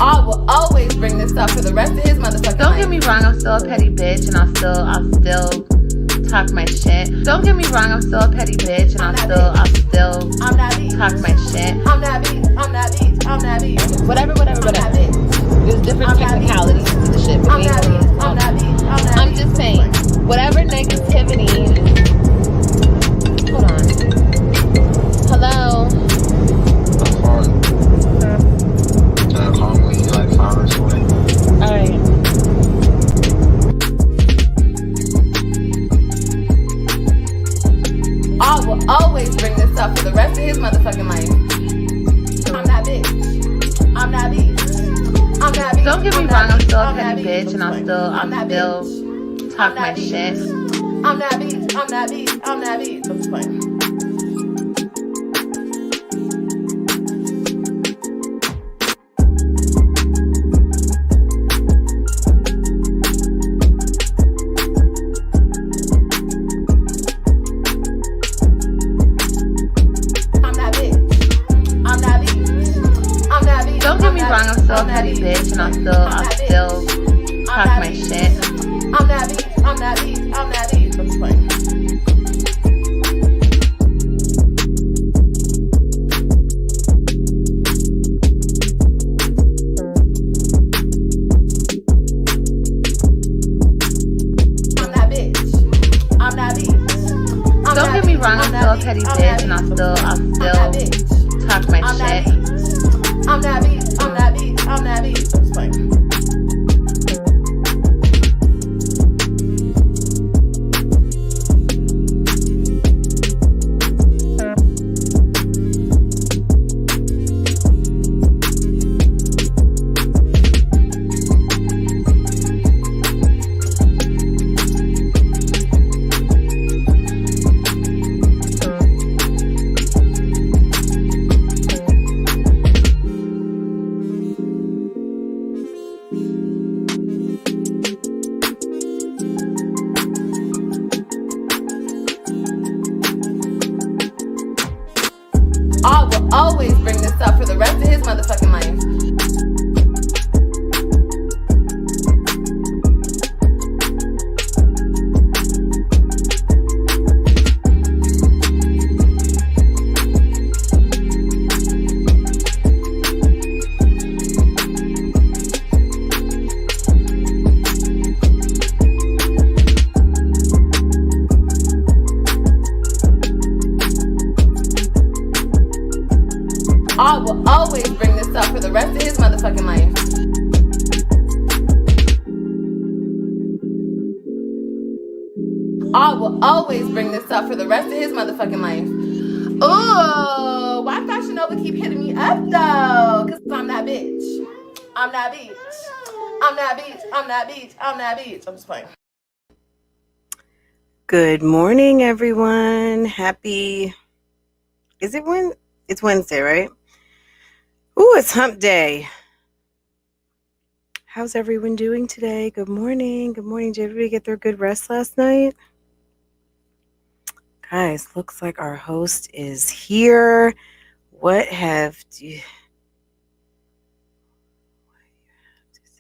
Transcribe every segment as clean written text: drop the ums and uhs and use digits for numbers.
I will always bring this up for the rest of his motherfucking Don't life. get me wrong, I'm still a petty bitch, and I'll still talk my shit. Don't get me wrong, I'm still a petty bitch, and I'll still I'm that bitch. talk my shit. I'm that bitch. I'm that bitch. I'm that bitch. Whatever. I'm that bitch. There's different technicalities to the shit. I'm that bitch. I'm that bitch. I'm that bitch. I'm just saying, whatever negativity. Hold on. Hello. All right. I will always bring this up for the rest of his motherfucking life. I'm that bitch. I'm that bitch. I'm that bitch. Don't get me wrong, I'm still a I'm that petty bitch, and I'll still talk my shit. I'm that bitch. I'm that bitch. I'm that bitch. I'm just playing. Don't get me wrong, I'm still a petty bitch, and I'll still talk my shit. I'm that bitch. I'm that bitch. I'm that bitch. I'm just playing. Don't get me wrong, I'm still a petty bitch, and I'll still talk my shit. I'm that bitch. I'm that bitch. I'm that bitch. I'm just playing. I will always bring this up for the rest of his motherfucking life. I will always bring this up for the rest of his motherfucking life. I will always bring this up for the rest of his motherfucking life. Ooh, why Fashion Nova keep hitting me up though? Cause I'm that bitch. I'm that bitch. I'm that bitch. I'm that bitch. I'm that bitch. I'm just playing. Good morning, everyone. Happy. Is it when? It's Wednesday, right? Ooh, it's hump day. How's everyone doing today? Good morning. Good morning. Did everybody get their good rest last night? Guys, looks like our host is here. What have you to say?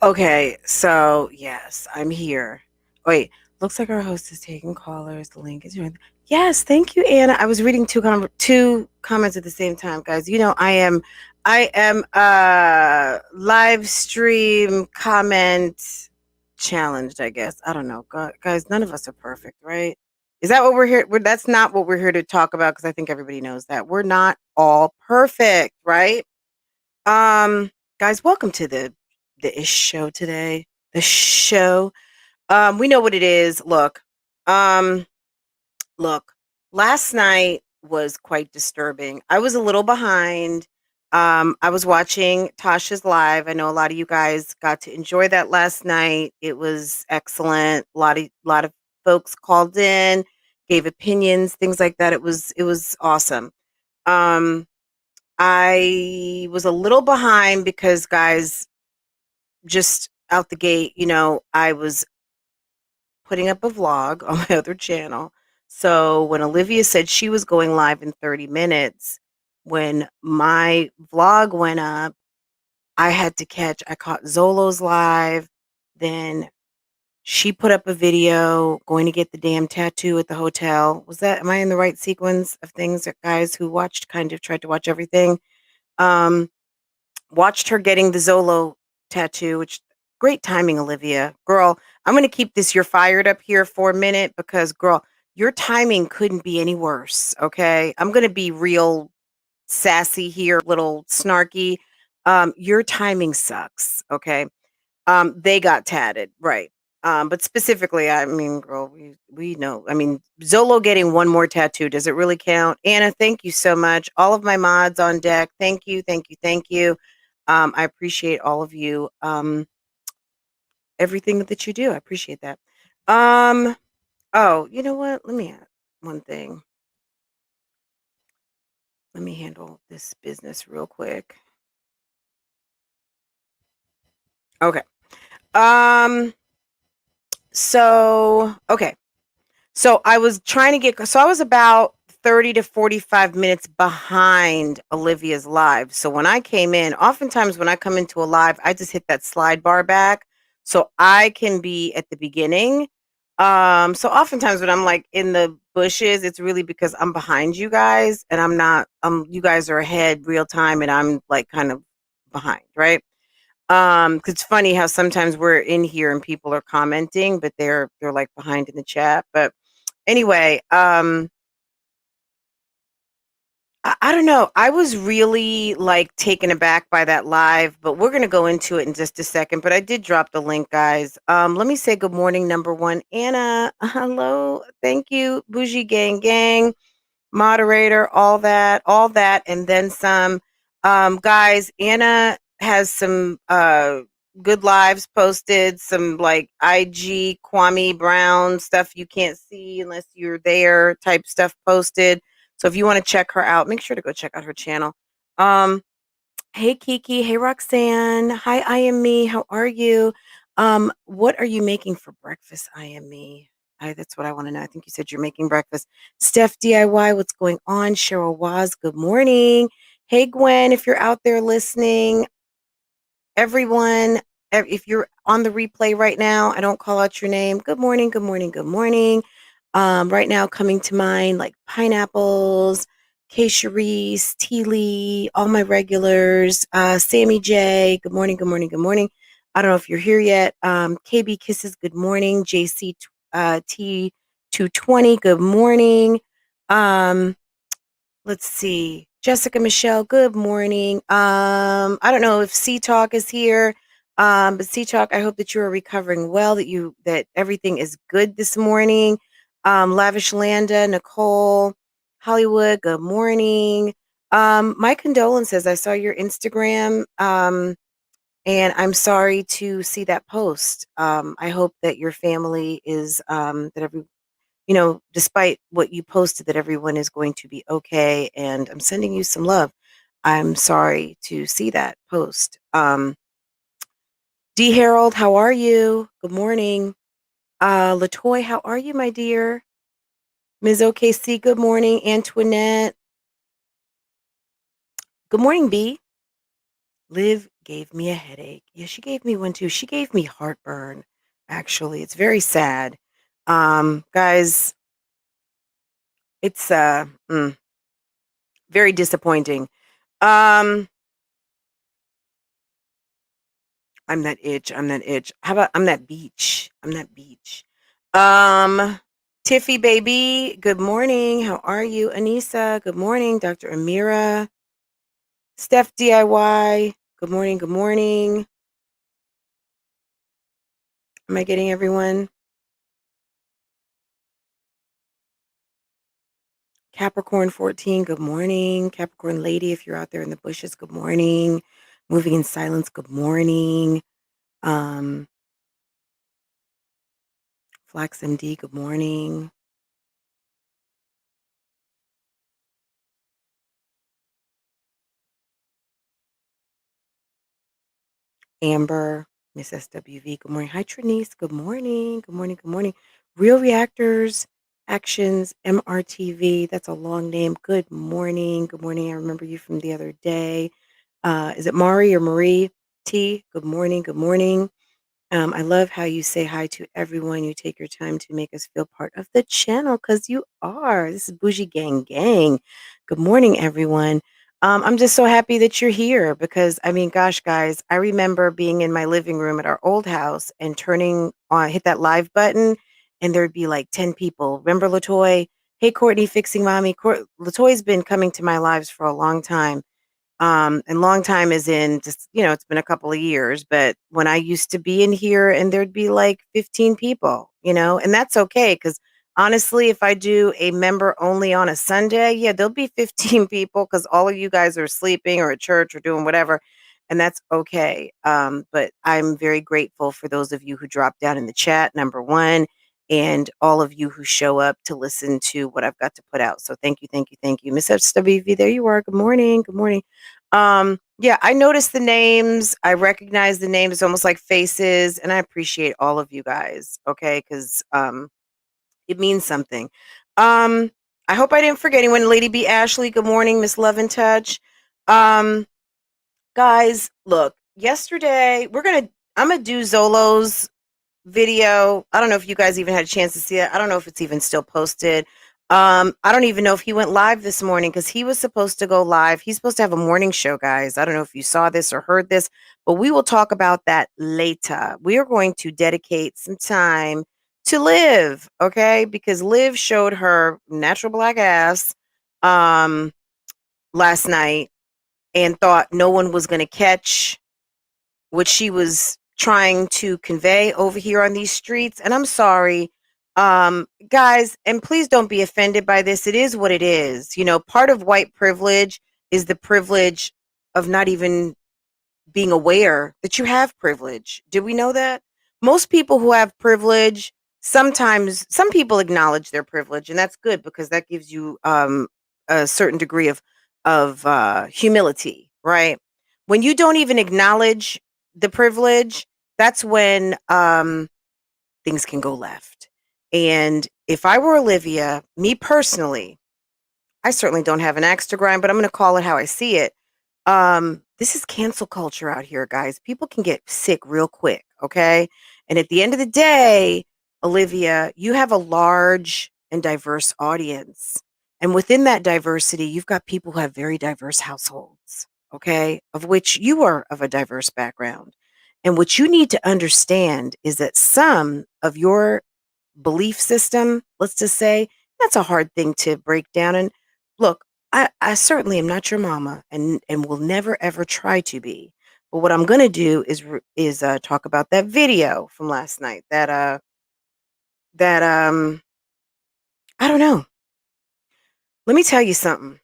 Okay, so yes, I'm here. Wait, looks like our host is taking callers. The link is right. Yes, thank you, Anna. I was reading two comments at the same time, guys. You know, I am live stream comment challenged, I guess. I don't know. Guys, none of us are perfect, right? Is that what we're here? That's not what we're here to talk about, because I think everybody knows that. We're not all perfect, right? Guys, welcome to the ish show today. The show. We know what it is. Look, last night was quite disturbing. I was a little behind. I was watching Tasha's live. I know a lot of you guys got to enjoy that last night. It was excellent. A lot of folks called in, gave opinions, things like that. It was awesome. I was a little behind because, guys, just out the gate, you know, I was putting up a vlog on my other channel. So when Olivia said she was going live in 30 minutes, when my vlog went up, I caught Zolo's live. Then she put up a video going to get the damn tattoo at the hotel. Am I in the right sequence of things that guys who watched kind of tried to watch everything? Um, Watched her getting the Zolo tattoo, which great timing, Olivia. Girl, I'm going to keep this you're fired up here for a minute because, girl, your timing couldn't be any worse. Okay. I'm going to be real sassy here, little snarky. Your timing sucks. Okay. They got tatted, right. But specifically, I mean, girl, we know. I mean, Zolo getting one more tattoo, does it really count? Anna, thank you so much. All of my mods on deck. Thank you, thank you, thank you. I appreciate all of you. Everything that you do. I appreciate that. Oh, you know what? Let me add one thing. Let me handle this business real quick. Okay. Okay. So I was trying to I was about 30 to 45 minutes behind Olivia's live. So when I came in, oftentimes when I come into a live, I just hit that slide bar back so I can be at the beginning. So oftentimes when I'm like in the bushes, it's really because I'm behind you guys and I'm not, you guys are ahead real time and I'm like kind of behind, right? 'Cause it's funny how sometimes we're in here and people are commenting, but they're like behind in the chat. But anyway, I don't know. I was really like taken aback by that live, but we're gonna go into it in just a second. But I did drop the link, guys. Let me say good morning, number one, Anna. Hello, thank you, BougieGang Gang, moderator, all that, and then some. Guys, Anna has some good lives posted, some like IG Kwame Brown stuff you can't see unless you're there type stuff posted. So if you want to check her out, make sure to go check out her channel. Um, Hey Kiki, hey Roxanne, hi I am me. How are you? What are you making for breakfast? I am me. That's what I want to know. I think you said you're making breakfast. Steph DIY, what's going on? Cheryl Waz, good morning. Hey Gwen, if you're out there listening, everyone, if you're on the replay right now, I don't call out your name. Good morning, good morning, good morning. Right now, coming to mind like pineapples, K. Charisse, T. Lee, all my regulars, Sammy J. Good morning, good morning, good morning. I don't know if you're here yet. KB Kisses, good morning. JC T220, good morning. Let's see. Jessica Michelle, good morning. I don't know if C Talk is here. But C Talk, I hope that you are recovering well, that everything is good this morning. Lavish Landa, Nicole, Hollywood, good morning. My condolences. I saw your Instagram. And I'm sorry to see that post. I hope that your family is despite what you posted, that everyone is going to be okay. And I'm sending you some love. I'm sorry to see that post. D. Harold, how are you? Good morning. Latoy, how are you, my dear? Ms. OKC, good morning. Antoinette, good morning, B. Liv gave me a headache. Yeah, she gave me one too. She gave me heartburn, actually. It's very sad. Guys, it's very disappointing. Um, I'm that itch. I'm that itch. How about I'm that beach? I'm that beach. Tiffy baby, good morning. How are you? Anissa, good morning. Dr. Amira, Steph DIY, good morning. Good morning. Am I getting everyone? Capricorn 14, good morning. Capricorn lady, if you're out there in the bushes, good morning. Moving in silence, good morning. Flax MD, good morning. Amber, Miss SWV, good morning. Hi, Trinice, good morning. Good morning, good morning. Real Reactors, Actions, MRTV, that's a long name. Good morning. Good morning. I remember you from the other day. Is it Mari or Marie? T, good morning. Good morning. I love how you say hi to everyone. You take your time to make us feel part of the channel because you are. This is Bougie Gang Gang. Good morning, everyone. I'm just so happy that you're here because, I mean, gosh, guys, I remember being in my living room at our old house and turning on, hit that live button, and there'd be like 10 people. Remember Latoy? Hey, Courtney, fixing mommy. Latoy's been coming to my lives for a long time. And long time is in just, it's been a couple of years, but when I used to be in here and there'd be like 15 people, and that's okay. Cause honestly, if I do a member only on a Sunday, yeah, there'll be 15 people because all of you guys are sleeping or at church or doing whatever. And that's okay. But I'm very grateful for those of you who drop down in the chat, number one, and all of you who show up to listen to what I've got to put out. So thank you, thank you, thank you. Miss SWV, there you are. Good morning. Good morning. Yeah, I noticed the names. I recognize the names almost like faces, and I appreciate all of you guys. Okay, because it means something. I hope I didn't forget anyone. Lady B Ashley, good morning. Miss Love and Touch. Guys, look, yesterday I'm gonna do Zolo's video. I don't know if you guys even had a chance to see it. I don't know if it's even still posted. I don't even know if he went live this morning because he was supposed to go live. He's supposed to have a morning show, guys. I don't know if you saw this or heard this, but we will talk about that later. We are going to dedicate some time to Liv, okay? Because Liv showed her natural black ass last night and thought no one was going to catch what she was trying to convey over here on these streets. And I'm sorry, guys, and please don't be offended by this. It is what it is. Part of white privilege is the privilege of not even being aware that you have privilege. Did we know that? Most people who have privilege, sometimes some people acknowledge their privilege, and that's good because that gives you a certain degree of humility, right? When you don't even acknowledge the privilege, that's when things can go left. And if I were Olivia, me personally, I certainly don't have an axe to grind, but I'm going to call it how I see it. This is cancel culture out here, guys. People can get sick real quick, okay? And at the end of the day, Olivia, you have a large and diverse audience. And within that diversity, you've got people who have very diverse households, okay? Of which you are of a diverse background. And what you need to understand is that some of your belief system, let's just say, that's a hard thing to break down. And look, I certainly am not your mama and will never ever try to be. But what I'm going to do is talk about that video from last night that I don't know. Let me tell you something.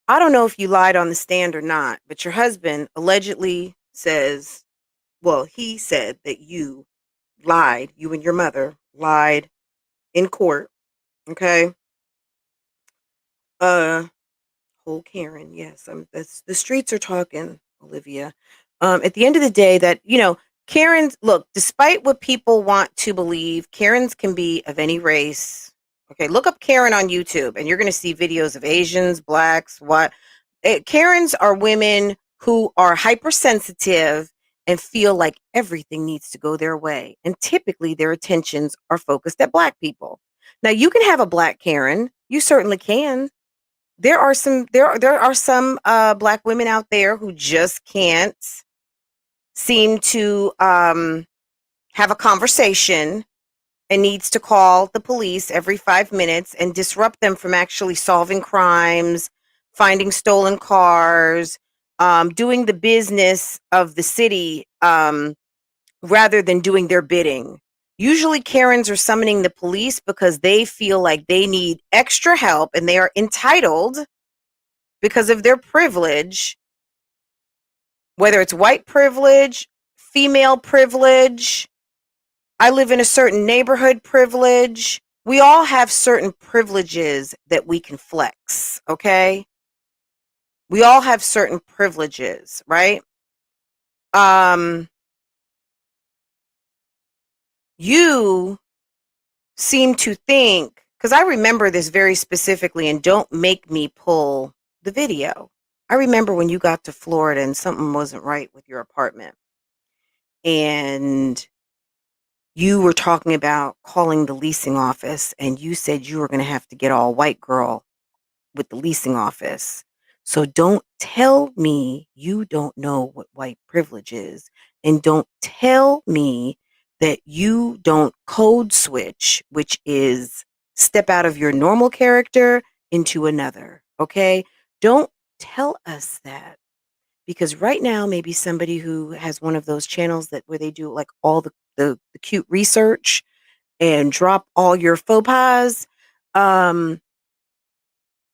I don't know if you lied on the stand or not, but your husband allegedly says, well, he said that you lied, you and your mother lied in court, okay? Whole Karen, yes, that's the streets are talking, Olivia. At the end of the day, that Karens, look, despite what people want to believe, Karens can be of any race. Okay, look up Karen on YouTube, and you're going to see videos of Asians, blacks, what. Karens are women who are hypersensitive and feel like everything needs to go their way, and typically their attentions are focused at black people. Now, you can have a black Karen, you certainly can. There are some black women out there who just can't seem to have a conversation and needs to call the police every 5 minutes and disrupt them from actually solving crimes, finding stolen cars, doing the business of the city rather than doing their bidding. Usually Karens are summoning the police because they feel like they need extra help and they are entitled because of their privilege, whether it's white privilege, female privilege, I live in a certain neighborhood privilege. We all have certain privileges that we can flex, okay? We all have certain privileges, right? You seem to think, because I remember this very specifically, and don't make me pull the video. I remember when you got to Florida and something wasn't right with your apartment. And you were talking about calling the leasing office, and you said you were going to have to get all white girl with the leasing office. So don't tell me you don't know what white privilege is. And don't tell me that you don't code switch, which is step out of your normal character into another. Okay? Don't tell us that. Because right now, maybe somebody who has one of those channels that where they do like all the cute research and drop all your faux pas. Girl,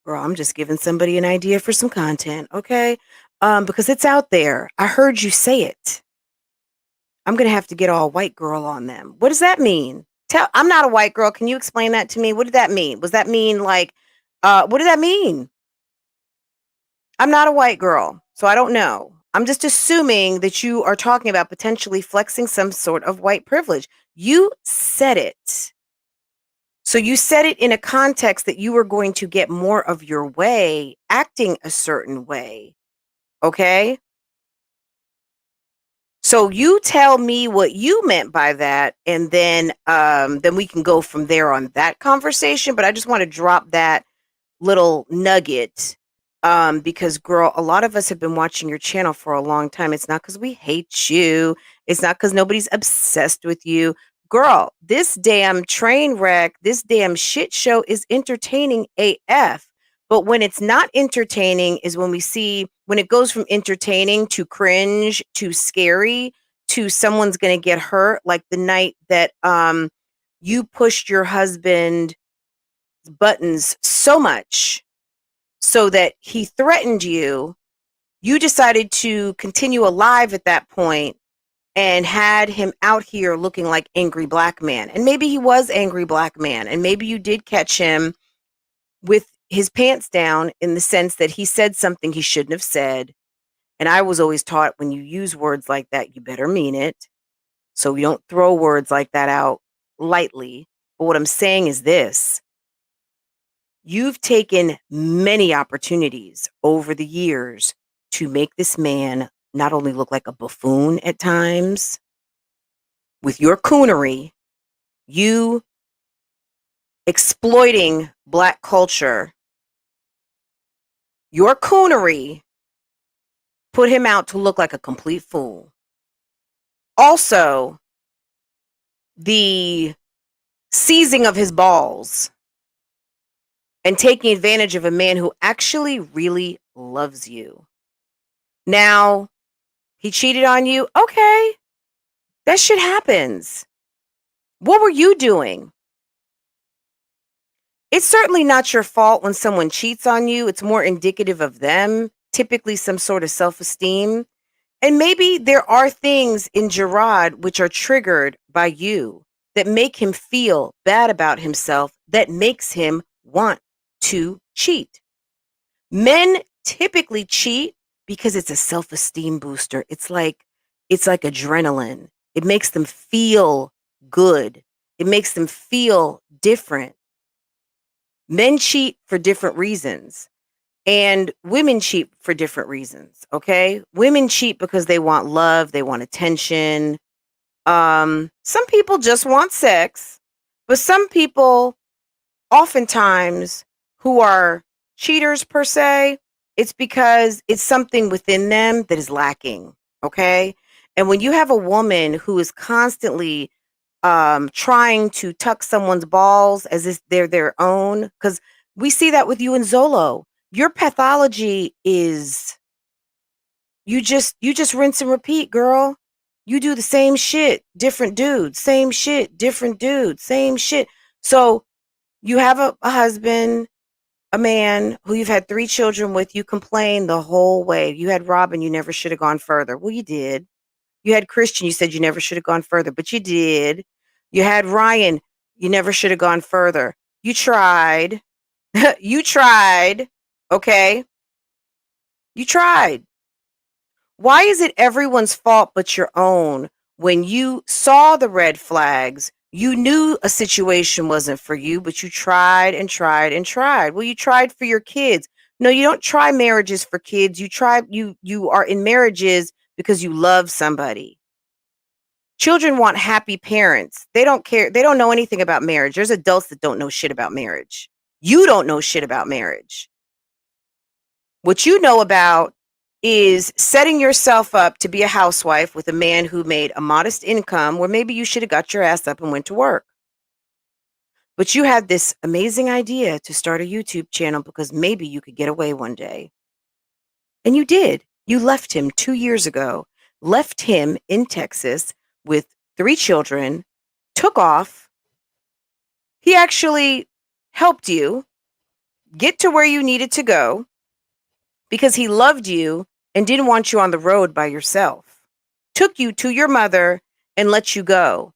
I'm just giving somebody an idea for some content, okay? Because it's out there. I heard you say it. I'm gonna have to get all white girl on them. What does that mean? I'm not a white girl. Can you explain that to me? What did that mean? Was that mean like what did that mean? I'm not a white girl, so I don't know. I'm just assuming that you are talking about potentially flexing some sort of white privilege. You said it. So you said it in a context that you were going to get more of your way, acting a certain way. Okay? So you tell me what you meant by that, and then we can go from there on that conversation. But I just want to drop that little nugget because girl, a lot of us have been watching your channel for a long time. It's not because we hate you. It's not because nobody's obsessed with you. Girl, this damn train wreck, this damn shit show is entertaining AF. But when it's not entertaining is when when it goes from entertaining to cringe to scary to someone's going to get hurt, like the night that you pushed your husband buttons so much so that he threatened you. You decided to continue alive at that point and had him out here looking like angry black man. And maybe he was angry black man. And maybe you did catch him with his pants down in the sense that he said something he shouldn't have said. And I was always taught when you use words like that, you better mean it. So you don't throw words like that out lightly. But what I'm saying is this. You've taken many opportunities over the years to make this man not only look like a buffoon at times, with your coonery, you exploiting black culture, your coonery put him out to look like a complete fool. Also, the seizing of his balls and taking advantage of a man who actually really loves you. Now, he cheated on you. Okay. That shit happens. What were you doing? It's certainly not your fault when someone cheats on you. It's more indicative of them, typically some sort of self-esteem. And maybe there are things in Gerard which are triggered by you that make him feel bad about himself, that makes him want to cheat. Men typically cheat because it's a self-esteem booster. It's like adrenaline. It makes them feel good. It makes them feel different. Men cheat for different reasons. And women cheat for different reasons, okay? Women cheat because they want love, they want attention. Some people just want sex, but some people oftentimes who are cheaters per se, it's because it's something within them that is lacking, okay? And when you have a woman who is constantly trying to tuck someone's balls as if they're their own, because we see that with you and Zolo. Your pathology is you just rinse and repeat, girl. You do the same shit, different dudes, same shit, different dudes, same shit. So you have a husband, a man who you've had 3 children with. You complain the whole way. You had Robin, you never should have gone further. Well, you did. You had Christian, you said you never should have gone further, but you did. You had Ryan, you never should have gone further. You tried. You tried. Okay? You tried. Why is it everyone's fault but your own? When you saw the red flags, you knew a situation wasn't for you, but you tried and tried and tried. Well, you tried for your kids. No, you don't try marriages for kids. You are in marriages because you love somebody. Children want happy parents. They don't care. They don't know anything about marriage. There's adults that don't know shit about marriage. You don't know shit about marriage. What you know about is setting yourself up to be a housewife with a man who made a modest income where maybe you should have got your ass up and went to work. But you had this amazing idea to start a YouTube channel because maybe you could get away one day. And you did. You left him 2 years ago, left him in Texas with 3 children, took off. He actually helped you get to where you needed to go because he loved you and didn't want you on the road by yourself. Took you to your mother and let you go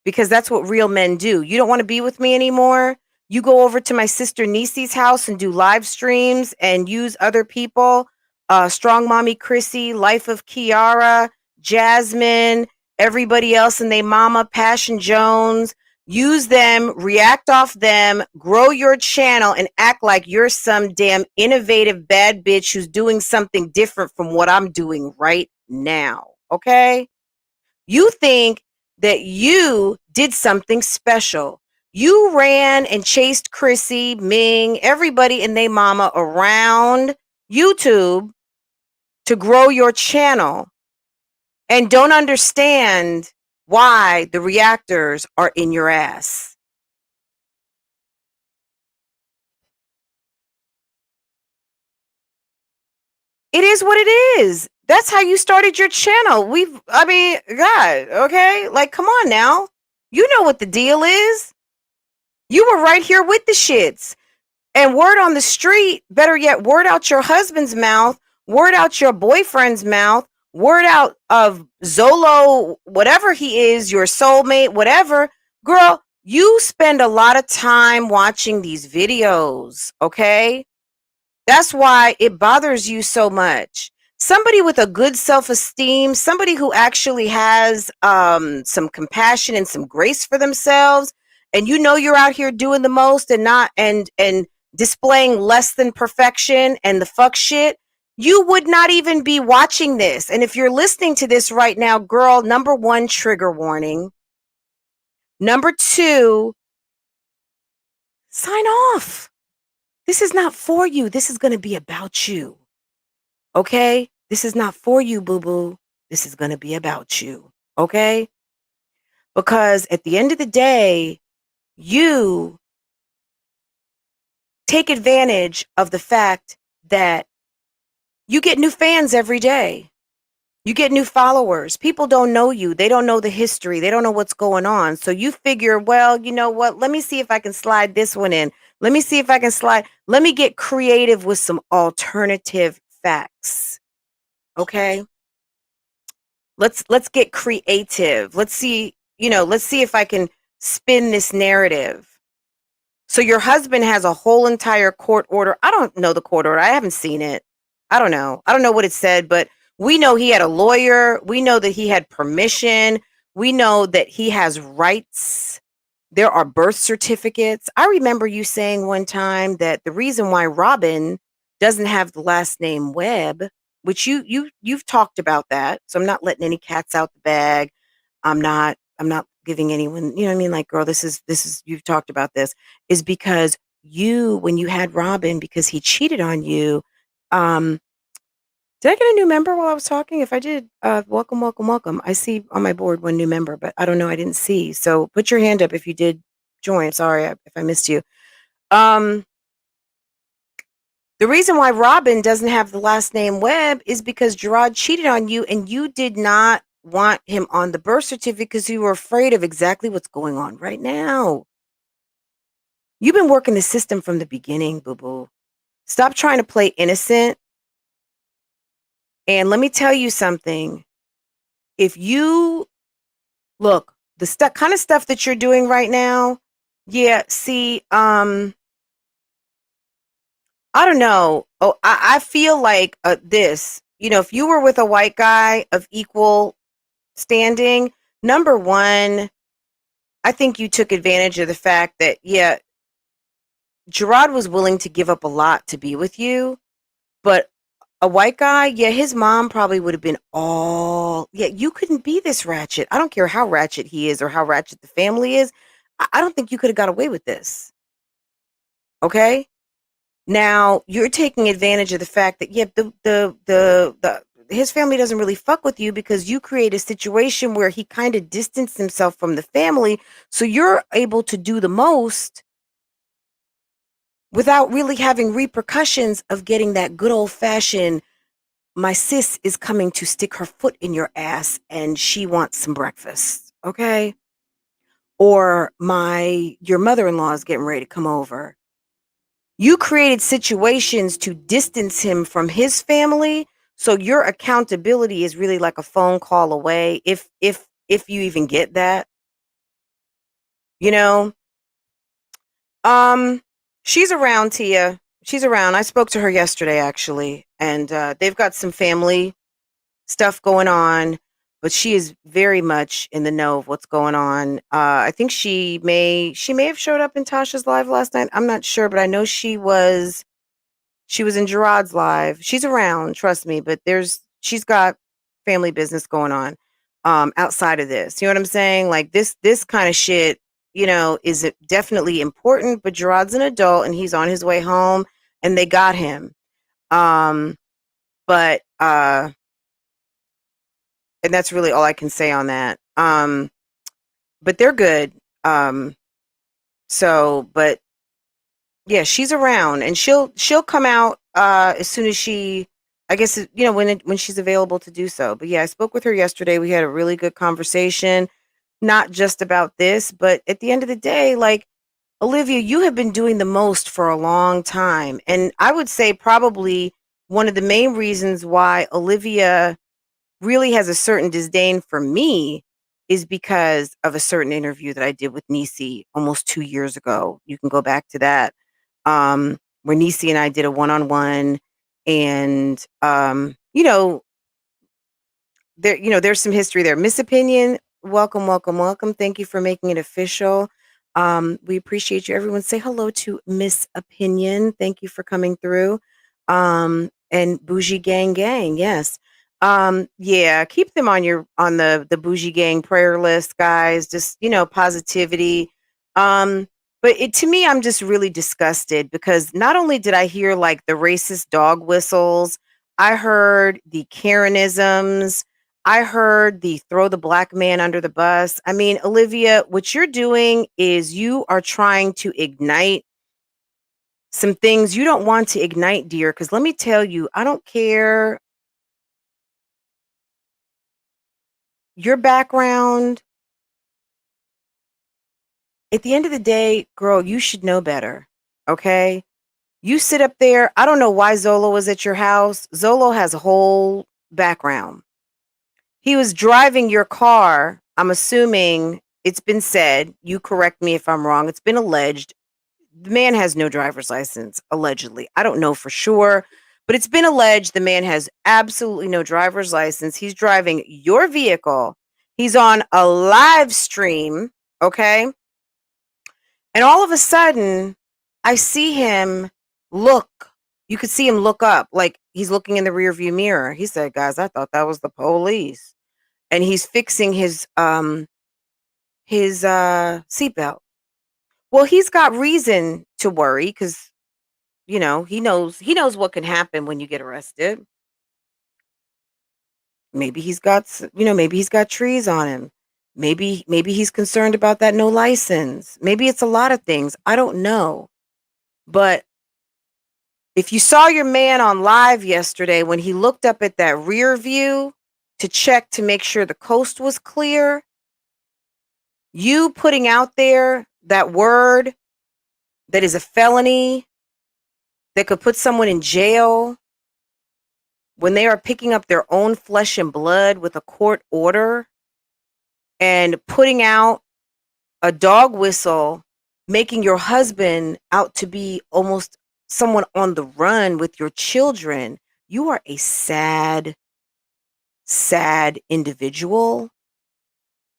because that's what real men do. You don't want to be with me anymore? You go over to my sister Nisi's house and do live streams and use other people. Strong Mommy Chrissy, Life of Kiara, Jasmine, everybody else and they mama, Passion Jones. Use them, react off them, grow your channel and act like you're some damn innovative bad bitch who's doing something different from what I'm doing right now. Okay? You think that you did something special. You ran and chased Chrissy, Ming, everybody and they mama around YouTube to grow your channel and don't understand why the reactors are in your ass. It is what it is. That's how you started your channel. God, okay? Like, come on now. You know what the deal is. You were right here with the shits. And word on the street, better yet, word out your husband's mouth, word out your boyfriend's mouth, word out of Zolo, whatever he is, your soulmate, whatever. Girl, you spend a lot of time watching these videos, okay? That's why it bothers you so much. Somebody with a good self-esteem, somebody who actually has some compassion and some grace for themselves, and you know you're out here doing the most and not and displaying less than perfection and the fuck shit, you would not even be watching this. And if you're listening to this right now, girl, number 1, trigger warning. Number 2, sign off. This is not for you. This is going to be about you. Okay? This is not for you, boo-boo. This is going to be about you. Okay? Because at the end of the day, you take advantage of the fact that you get new fans every day. You get new followers. People don't know you. They don't know the history. They don't know what's going on. So you figure, well, you know what? Let me see if I can slide this one in. Let me see if I can let me get creative with some alternative facts. Okay? Let's get creative. Let's see if I can spin this narrative. So your husband has a whole entire court order. I don't know the court order. I haven't seen it. I don't know. I don't know what it said, but we know he had a lawyer. We know that he had permission. We know that he has rights. There are birth certificates. I remember you saying one time that the reason why Robin doesn't have the last name Webb, which you've talked about that. So I'm not letting any cats out the bag. I'm not giving anyone, you know what I mean? Like, girl, this is, you've talked about this, is because when you had Robin, because he cheated on you, did I get a new member while I was talking? If I did, welcome, welcome, welcome. I see on my board 1 new member, but I don't know. I didn't see. So put your hand up if you did join. Sorry if I missed you. The reason why Robin doesn't have the last name Webb is because Gerard cheated on you and you did not want him on the birth certificate because you were afraid of exactly what's going on right now. You've been working the system from the beginning, boo-boo. Stop trying to play innocent. And let me tell you something. If you look, the kind of stuff that you're doing right now, yeah, see, I don't know. Oh, I feel like this, if you were with a white guy of equal standing, number 1, I think you took advantage of the fact that, yeah, Gerard was willing to give up a lot to be with you, but a white guy, yeah, his mom probably would have been all, yeah, you couldn't be this ratchet. I don't care how ratchet he is or how ratchet the family is. I don't think you could have got away with this. Okay? Now, you're taking advantage of the fact that, yeah, the his family doesn't really fuck with you because you create a situation where he kind of distanced himself from the family. So you're able to do the most without really having repercussions of getting that good old fashioned, my sis is coming to stick her foot in your ass and she wants some breakfast. Okay. Or your mother-in-law is getting ready to come over. You created situations to distance him from his family, so your accountability is really like a phone call away, if you even get that, you know. Um, she's around, Tia. She's around. I spoke to her yesterday, actually, and they've got some family stuff going on, but she is very much in the know of what's going on. I think she may have showed up in Tasha's live last night. I'm not sure, but I know she was in Gerard's live. She's around, trust me, but she's got family business going on outside of this. You know what I'm saying? Like this kind of shit, is definitely important, but Gerard's an adult and he's on his way home and they got him. But and that's really all I can say on that. But they're good. But yeah, she's around and she'll come out as soon as I guess when she's available to do so. But yeah, I spoke with her yesterday. We had a really good conversation, not just about this, but at the end of the day, like, Olivia, you have been doing the most for a long time. And I would say probably one of the main reasons why Olivia really has a certain disdain for me is because of a certain interview that I did with Nisi almost 2 years ago. You can go back to that, where Nisi and I did a one-on-one, and there's some history there. Miss Opinion, welcome, welcome, welcome. Thank you for making it official. We appreciate you. Everyone say hello to Miss Opinion. Thank you for coming through. And Bougie Gang Gang, yes. Yeah, keep them on the Bougie Gang prayer list, guys. Just, positivity. But to me, I'm just really disgusted because not only did I hear like the racist dog whistles, I heard the Karenisms, I heard the throw the black man under the bus. I mean, Olivia, what you're doing is you are trying to ignite some things you don't want to ignite, dear. Because let me tell you, I don't care your background. At the end of the day, girl, you should know better. Okay? You sit up there. I don't know why Zolo was at your house. Zolo has a whole background. He was driving your car. I'm assuming it's been said. You correct me if I'm wrong. It's been alleged. The man has no driver's license, allegedly. I don't know for sure, but it's been alleged the man has absolutely no driver's license. He's driving your vehicle. He's on a live stream. Okay. And all of a sudden, I see him look. You could see him look up like he's looking in the rearview mirror. He said, guys, I thought that was the police. And he's fixing his seatbelt. Well, he's got reason to worry because he knows what can happen when you get arrested. Maybe maybe he's got trees on him. Maybe he's concerned about that no license. Maybe it's a lot of things. I don't know. But if you saw your man on live yesterday when he looked up at that rear view to check to make sure the coast was clear, you putting out there that word that is a felony that could put someone in jail when they are picking up their own flesh and blood with a court order, and putting out a dog whistle, making your husband out to be almost someone on the run with your children. You are a sad, sad individual.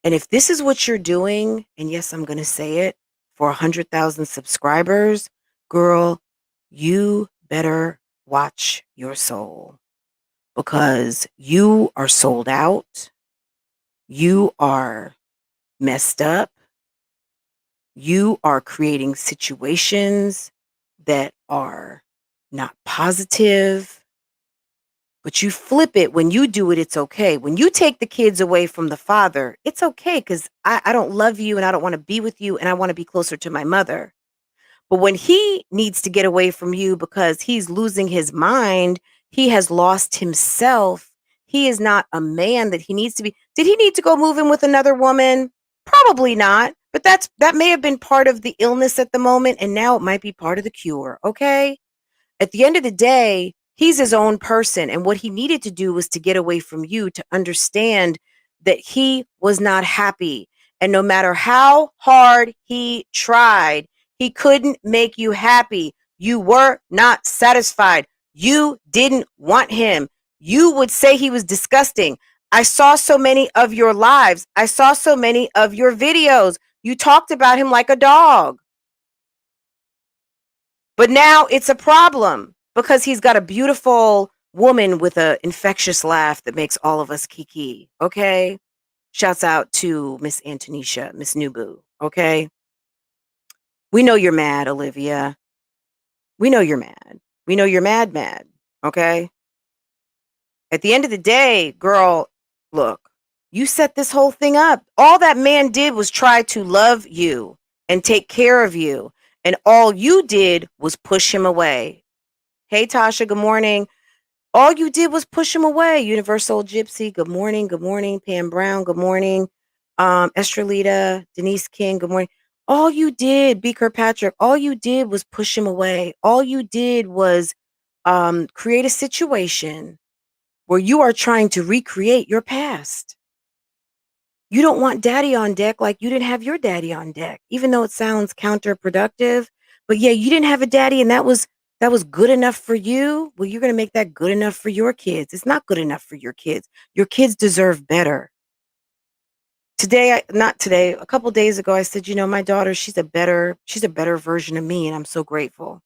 And if this is what you're doing, and yes, I'm going to say it, for 100,000 subscribers, girl, you better watch your soul because you are sold out. You are messed up. You are creating situations that are not positive. But you flip it. When you do it, it's okay. When you take the kids away from the father, it's okay because I don't love you and I don't want to be with you and I want to be closer to my mother. But when he needs to get away from you because he's losing his mind, he has lost himself. He is not a man that he needs to be. Did he need to go move in with another woman? Probably not. But that may have been part of the illness at the moment, and now it might be part of the cure. Okay. At the end of the day, he's his own person. And what he needed to do was to get away from you to understand that he was not happy. And no matter how hard he tried, he couldn't make you happy. You were not satisfied. You didn't want him. You would say he was disgusting. I saw so many of your lives. I saw so many of your videos. You talked about him like a dog. But now it's a problem because he's got a beautiful woman with an infectious laugh that makes all of us kiki. Okay. Shouts out to Miss Antonisha, Miss Nubu. Okay. We know you're mad, Olivia. We know you're mad. We know you're mad. Okay. At the end of the day, girl, look, you set this whole thing up. All that man did was try to love you and take care of you. And all you did was push him away. Hey, Tasha, good morning. All you did was push him away. Universal Gypsy, good morning. Good morning. Pam Brown, good morning. Estrelita, Denise King, good morning. All you did, B. Kirkpatrick, all you did was push him away. All you did was create a situation where you are trying to recreate your past. You don't want daddy on deck like you didn't have your daddy on deck, even though it sounds counterproductive. But yeah, you didn't have a daddy and that was good enough for you. Well, you're going to make that good enough for your kids. It's not good enough for your kids. Your kids deserve better. Not today, a couple days ago, I said, my daughter, she's a better version of me. And I'm so grateful.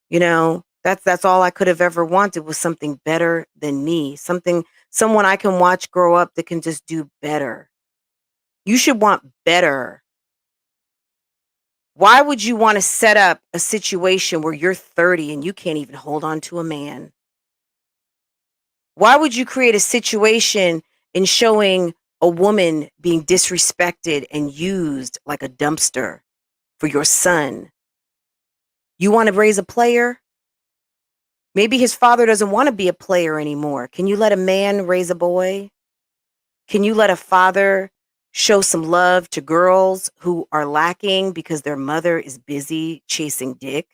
That's all I could have ever wanted was something better than me, someone I can watch grow up that can just do better. You should want better. Why would you want to set up a situation where you're 30 and you can't even hold on to a man? Why would you create a situation in showing a woman being disrespected and used like a dumpster for your son? You want to raise a player? Maybe his father doesn't want to be a player anymore. Can you let a man raise a boy? Can you let a father show some love to girls who are lacking because their mother is busy chasing dick?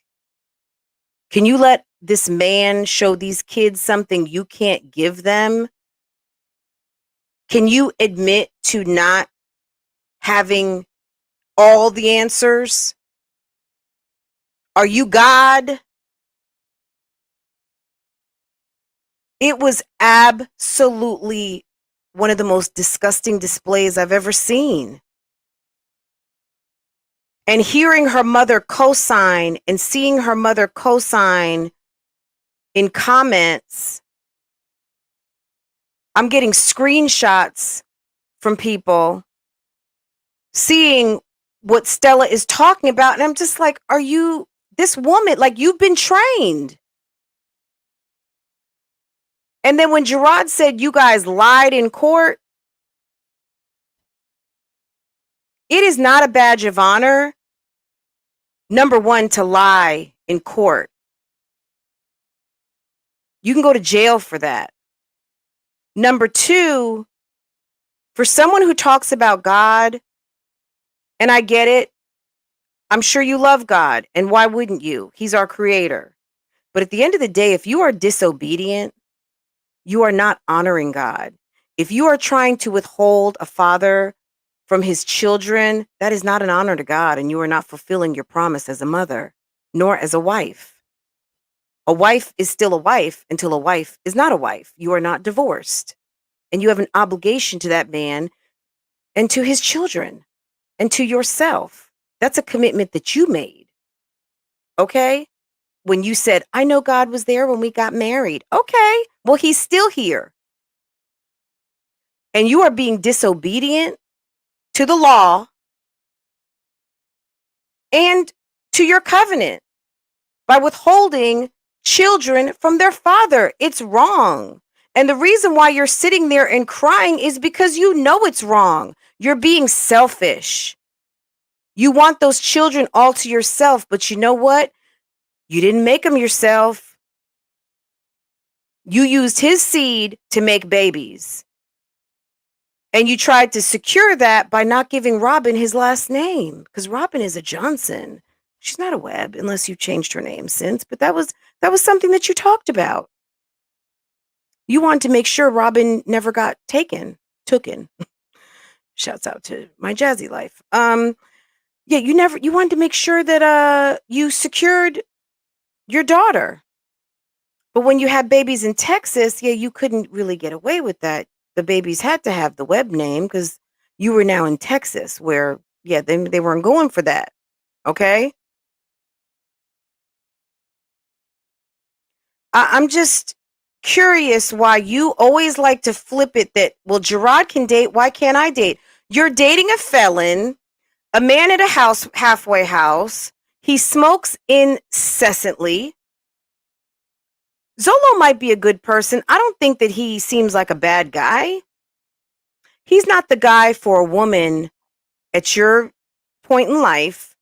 Can you let this man show these kids something you can't give them? Can you admit to not having all the answers? Are you God? It was absolutely one of the most disgusting displays I've ever seen. And hearing her mother co-sign and seeing her mother co-sign in comments, I'm getting screenshots from people seeing what Stella is talking about. And I'm just like, are you this woman? Like, you've been trained. And then when Gerard said you guys lied in court, it is not a badge of honor, number one, to lie in court. You can go to jail for that. Number two, for someone who talks about God, and I get it, I'm sure you love God, and why wouldn't you? He's our creator. But at the end of the day, if you are disobedient, you are not honoring God. If you are trying to withhold a father from his children, that is not an honor to God, and you are not fulfilling your promise as a mother, nor as a wife. A wife is still a wife until a wife is not a wife. You are not divorced, and you have an obligation to that man and to his children and to yourself. That's a commitment that you made. Okay? When you said, I know God was there when we got married. Okay. Well, he's still here. And you are being disobedient to the law and to your covenant by withholding children from their father. It's wrong. And the reason why you're sitting there and crying is because you know it's wrong. You're being selfish. You want those children all to yourself, but you know what? You didn't make them yourself. You used his seed to make babies. And you tried to secure that by not giving Robin his last name, because Robin is a Johnson. She's not a Webb unless you changed her name since, but that was something that you talked about. You wanted to make sure Robin never got tooken. Shouts out to my jazzy life. Yeah, you wanted to make sure that you secured your daughter. But when you had babies in Texas, yeah, you couldn't really get away with that. The babies had to have the Webb name because you were now in Texas where, yeah, they weren't going for that. Okay? I'm just curious why you always like to flip it that, well, Gerard can date. Why can't I date? You're dating a felon, a man at a halfway house. He smokes incessantly. Zolo might be a good person. I don't think that he seems like a bad guy. He's not the guy for a woman at your point in life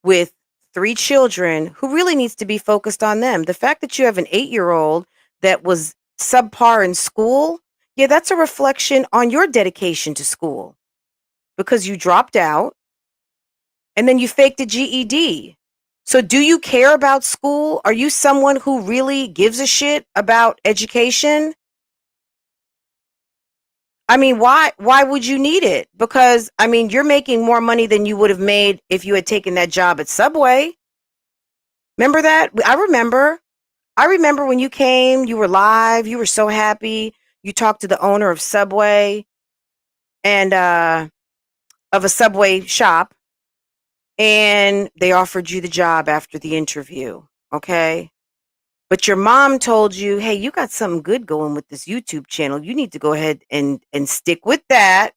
with 3 children who really needs to be focused on them. The fact that you have an 8-year-old that was subpar in school, yeah, that's a reflection on your dedication to school because you dropped out and then you faked a GED. So do you care about school? Are you someone who really gives a shit about education? I mean, why would you need it? Because I mean, you're making more money than you would have made if you had taken that job at Subway. Remember that? I remember when you came, you were live, you were so happy. You talked to the owner of Subway and of a Subway shop, and they offered you the job after the interview, okay? But your mom told you, hey, you got something good going with this YouTube channel. You need to go ahead and stick with that.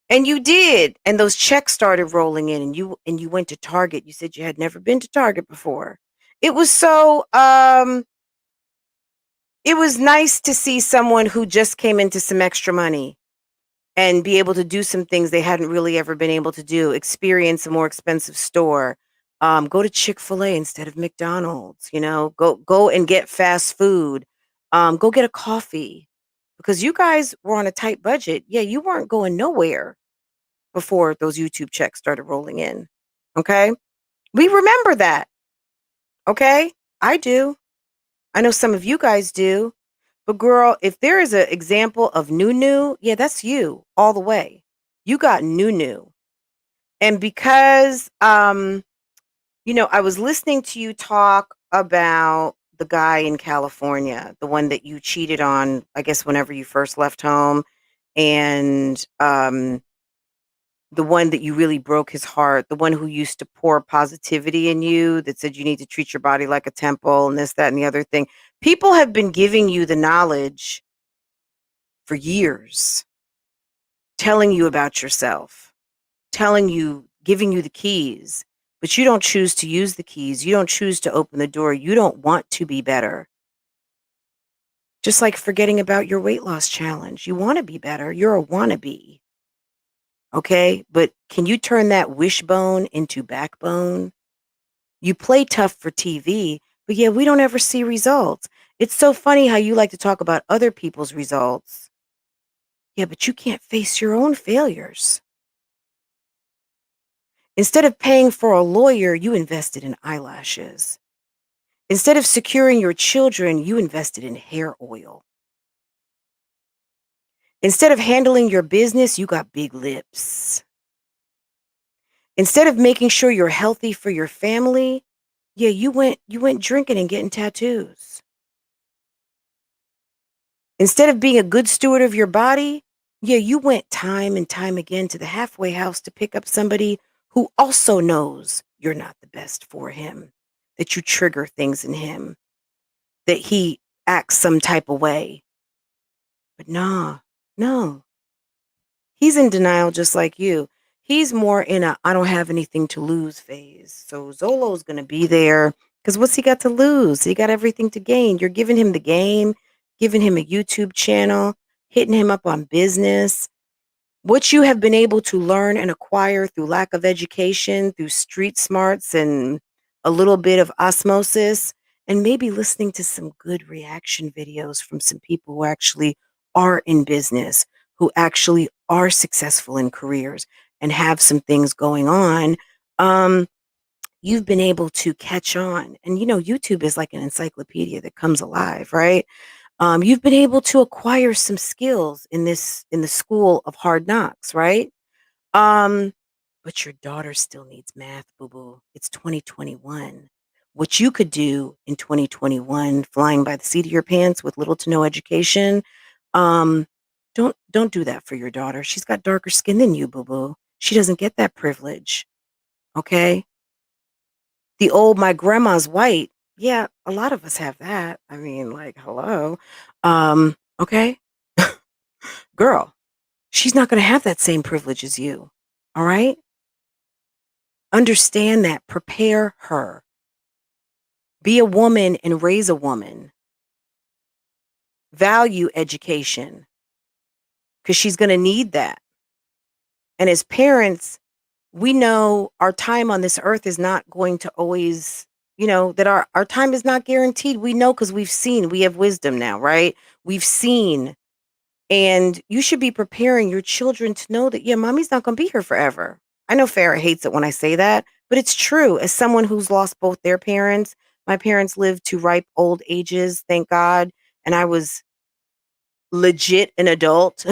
And you did. And those checks started rolling in and you went to Target. You said you had never been to Target before. It was so it was nice to see someone who just came into some extra money and be able to do some things they hadn't really ever been able to do, experience a more expensive store, go to Chick-fil-A instead of McDonald's, go and get fast food, go get a coffee because you guys were on a tight budget. Yeah, you weren't going nowhere before those YouTube checks started rolling in. Okay. We remember that. Okay. I do. I know some of you guys do. But girl, if there is an example of new, yeah, that's you all the way. You got new. And because I was listening to you talk about the guy in California, the one that you cheated on, I guess whenever you first left home, and the one that you really broke his heart, the one who used to pour positivity in you, that said you need to treat your body like a temple and this, that, and the other thing. People have been giving you the knowledge for years, telling you about yourself, giving you the keys, but you don't choose to use the keys. You don't choose to open the door. You don't want to be better. Just like forgetting about your weight loss challenge. You want to be better. You're a wannabe. Okay, but can you turn that wishbone into backbone? You play tough for TV, but yeah, we don't ever see results. It's so funny how you like to talk about other people's results. Yeah, but you can't face your own failures. Instead of paying for a lawyer, you invested in eyelashes. Instead of securing your children, you invested in hair oil. Instead of handling your business, you got big lips. Instead of making sure you're healthy for your family, yeah, you went drinking and getting tattoos. Instead of being a good steward of your body, yeah, you went time and time again to the halfway house to pick up somebody who also knows you're not the best for him, that you trigger things in him, that he acts some type of way. But nah, no. He's in denial just like you. He's more in a I don't have anything to lose phase. So Zolo's going to be there because what's he got to lose? He got everything to gain. You're giving him the game, giving him a YouTube channel, hitting him up on business. What you have been able to learn and acquire through lack of education, through street smarts and a little bit of osmosis, and maybe listening to some good reaction videos from some people who actually are in business, who actually are successful in careers and have some things going on. You've been able to catch on. And YouTube is like an encyclopedia that comes alive, right? You've been able to acquire some skills in the school of hard knocks, right? Um, but your daughter still needs math, boo boo. It's 2021. What you could do in 2021, flying by the seat of your pants with little to no education, um, don't do that for your daughter. She's got darker skin than you, boo boo. She doesn't get that privilege. Okay. The old my grandma's white. Yeah, a lot of us have that. I mean, like, hello. Okay. Girl, she's not going to have that same privilege as you. All right? Understand that. Prepare her. Be a woman and raise a woman. Value education because she's going to need that. And as parents, we know our time on this earth is not going to always, that our time is not guaranteed. We know because we have wisdom now, right? We've seen. And you should be preparing your children to know that, yeah, mommy's not going to be here forever. I know Farrah hates it when I say that, but it's true. As someone who's lost both their parents, my parents lived to ripe old ages, thank God. And I was legit an adult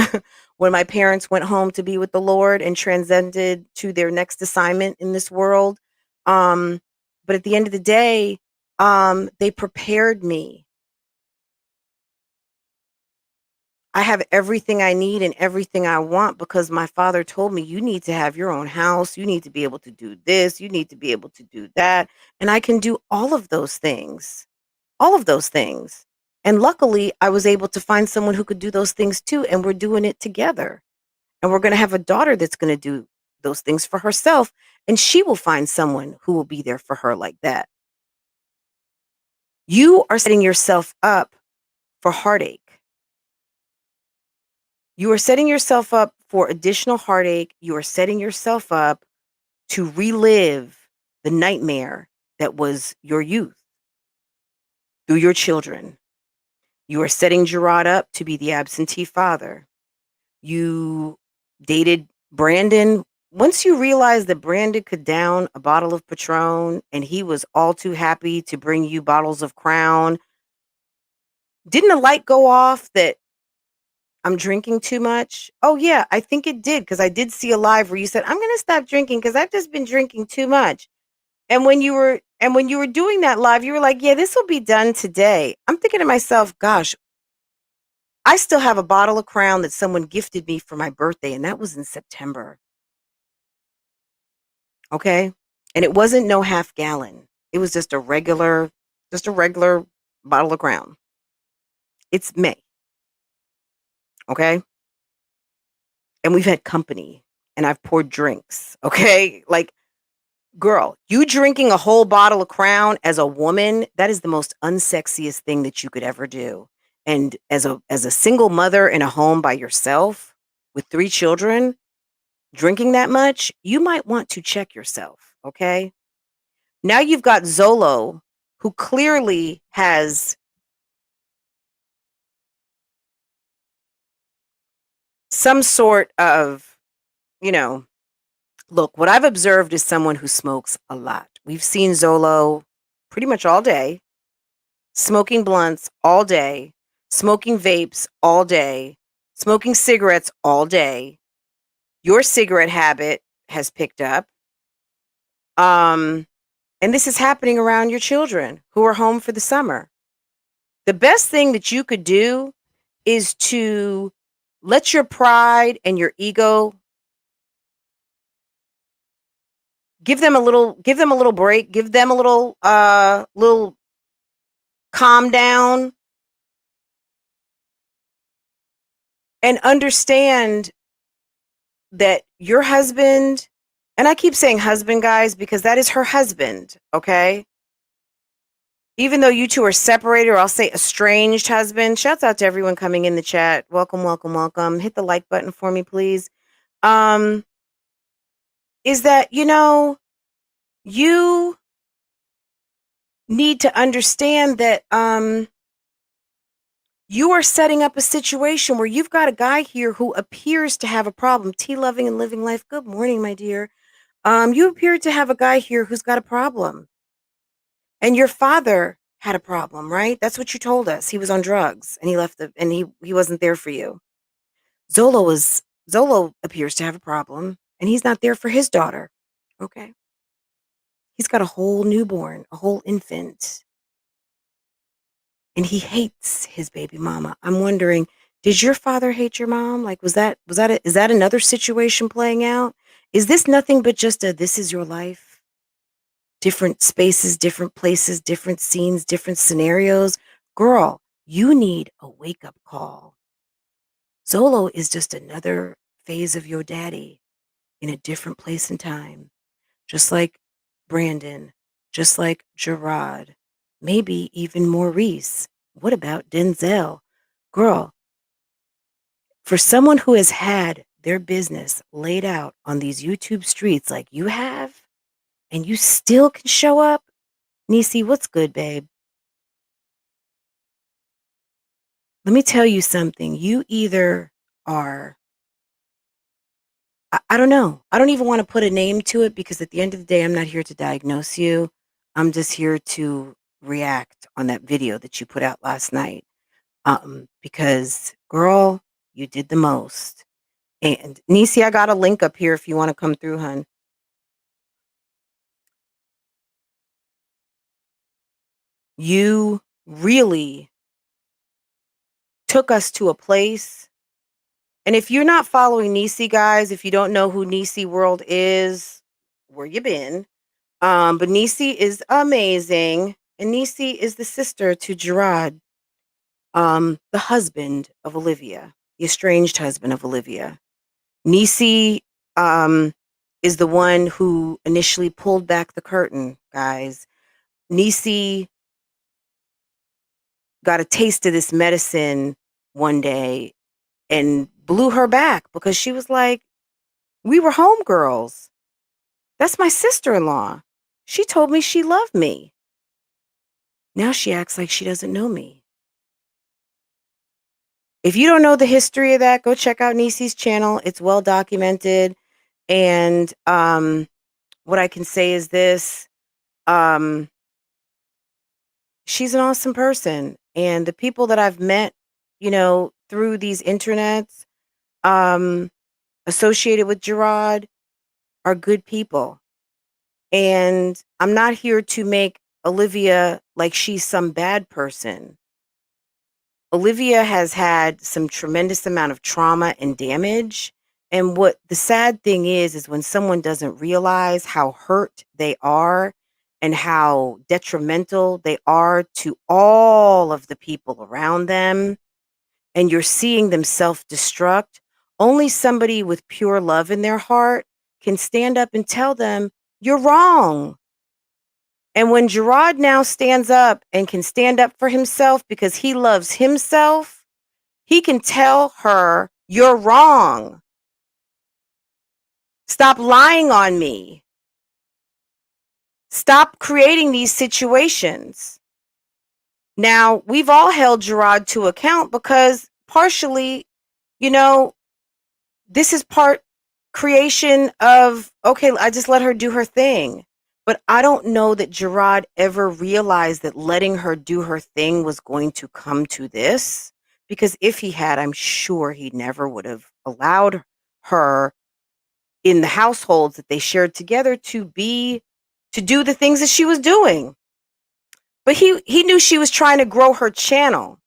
when my parents went home to be with the Lord and transcended to their next assignment in this world. But at the end of the day, they prepared me. I have everything I need and everything I want because my father told me, you need to have your own house. You need to be able to do this. You need to be able to do that. And I can do all of those things. All of those things. And luckily, I was able to find someone who could do those things too. And we're doing it together. And we're going to have a daughter that's going to do those things for herself. And she will find someone who will be there for her like that. You are setting yourself up for heartache. You are setting yourself up for additional heartache. You are setting yourself up to relive the nightmare that was your youth through your children. You are setting Gerard up to be the absentee father. You dated Brandon. Once you realized that Brandon could down a bottle of Patron and he was all too happy to bring you bottles of Crown, didn't a light go off that I'm drinking too much? Oh, yeah, I think it did because I did see a live where you said, I'm going to stop drinking because I've just been drinking too much. And when you were doing that live, you were like, yeah, this will be done today. I'm thinking to myself, gosh, I still have a bottle of Crown that someone gifted me for my birthday, and that was in September. Okay? And it wasn't no half gallon. It was just a regular bottle of Crown. It's May. Okay? And we've had company and I've poured drinks. Okay? Like, girl, you drinking a whole bottle of Crown as a woman, that is the most unsexiest thing that you could ever do. And as a single mother in a home by yourself with 3 children, drinking that much, you might want to check yourself, okay? Now you've got Zolo, who clearly has some sort of, look, what I've observed is someone who smokes a lot. We've seen Zolo pretty much all day, smoking blunts all day, smoking vapes all day, smoking cigarettes all day. Your cigarette habit has picked up. And this is happening around your children who are home for the summer. The best thing that you could do is to let your pride and your ego give them a little break, give them a little calm down, and understand that your husband, and I keep saying husband, guys, because that is her husband, okay? Even though you two are separated, or I'll say estranged husband. Shouts out to everyone coming in the chat. Welcome, welcome, welcome. Hit the like button for me, please. Is that, you need to understand that you are setting up a situation where you've got a guy here who appears to have a problem. Tea loving and living life. Good morning, my dear. You appear to have a guy here who's got a problem. And your father had a problem, right? That's what you told us. He was on drugs and he left and he wasn't there for you. Zolo appears to have a problem and he's not there for his daughter. Okay. He's got a whole newborn, a whole infant. And he hates his baby mama. I'm wondering, did your father hate your mom? Like, is that another situation playing out? Is this nothing but just this is your life? Different spaces, different places, different scenes, different scenarios. Girl, you need a wake-up call. Zolo is just another phase of your daddy in a different place and time. Just like Brandon, just like Gerard, maybe even Maurice. What about Denzel? Girl, for someone who has had their business laid out on these YouTube streets like you have, and you still can show up, Niecy, what's good, babe? Let me tell you something. You either are, I don't know. I don't even want to put a name to it because at the end of the day, I'm not here to diagnose you. I'm just here to react on that video that you put out last night. Because girl, you did the most. And Niecy, I got a link up here if you want to come through, hun. You really took us to a place. And if you're not following Niecy, guys, if you don't know who Niecy World is, where you been? But Niecy is amazing. And Niecy is the sister to Gerard, the husband of Olivia, the estranged husband of Olivia. Niecy is the one who initially pulled back the curtain, guys. Niecy got a taste of this medicine one day and blew her back because she was like, we were homegirls. That's my sister-in-law. She told me she loved me. Now she acts like she doesn't know me. If you don't know the history of that, go check out Niecy's channel. It's well documented. And what I can say is this. She's an awesome person. And the people that I've met, through these internets, associated with Gerard, are good people. And I'm not here to make Olivia like she's some bad person. Olivia has had some tremendous amount of trauma and damage. And what the sad thing is when someone doesn't realize how hurt they are and how detrimental they are to all of the people around them, and you're seeing them self-destruct, only somebody with pure love in their heart can stand up and tell them, you're wrong. And when Gerard now stands up and can stand up for himself because he loves himself, he can tell her, you're wrong. Stop lying on me. Stop creating these situations. Now, we've all held Gerard to account because partially, this is part creation of, okay, I just let her do her thing. But I don't know that Gerard ever realized that letting her do her thing was going to come to this. Because if he had, I'm sure he never would have allowed her in the households that they shared together to do the things that she was doing. But he knew she was trying to grow her channel.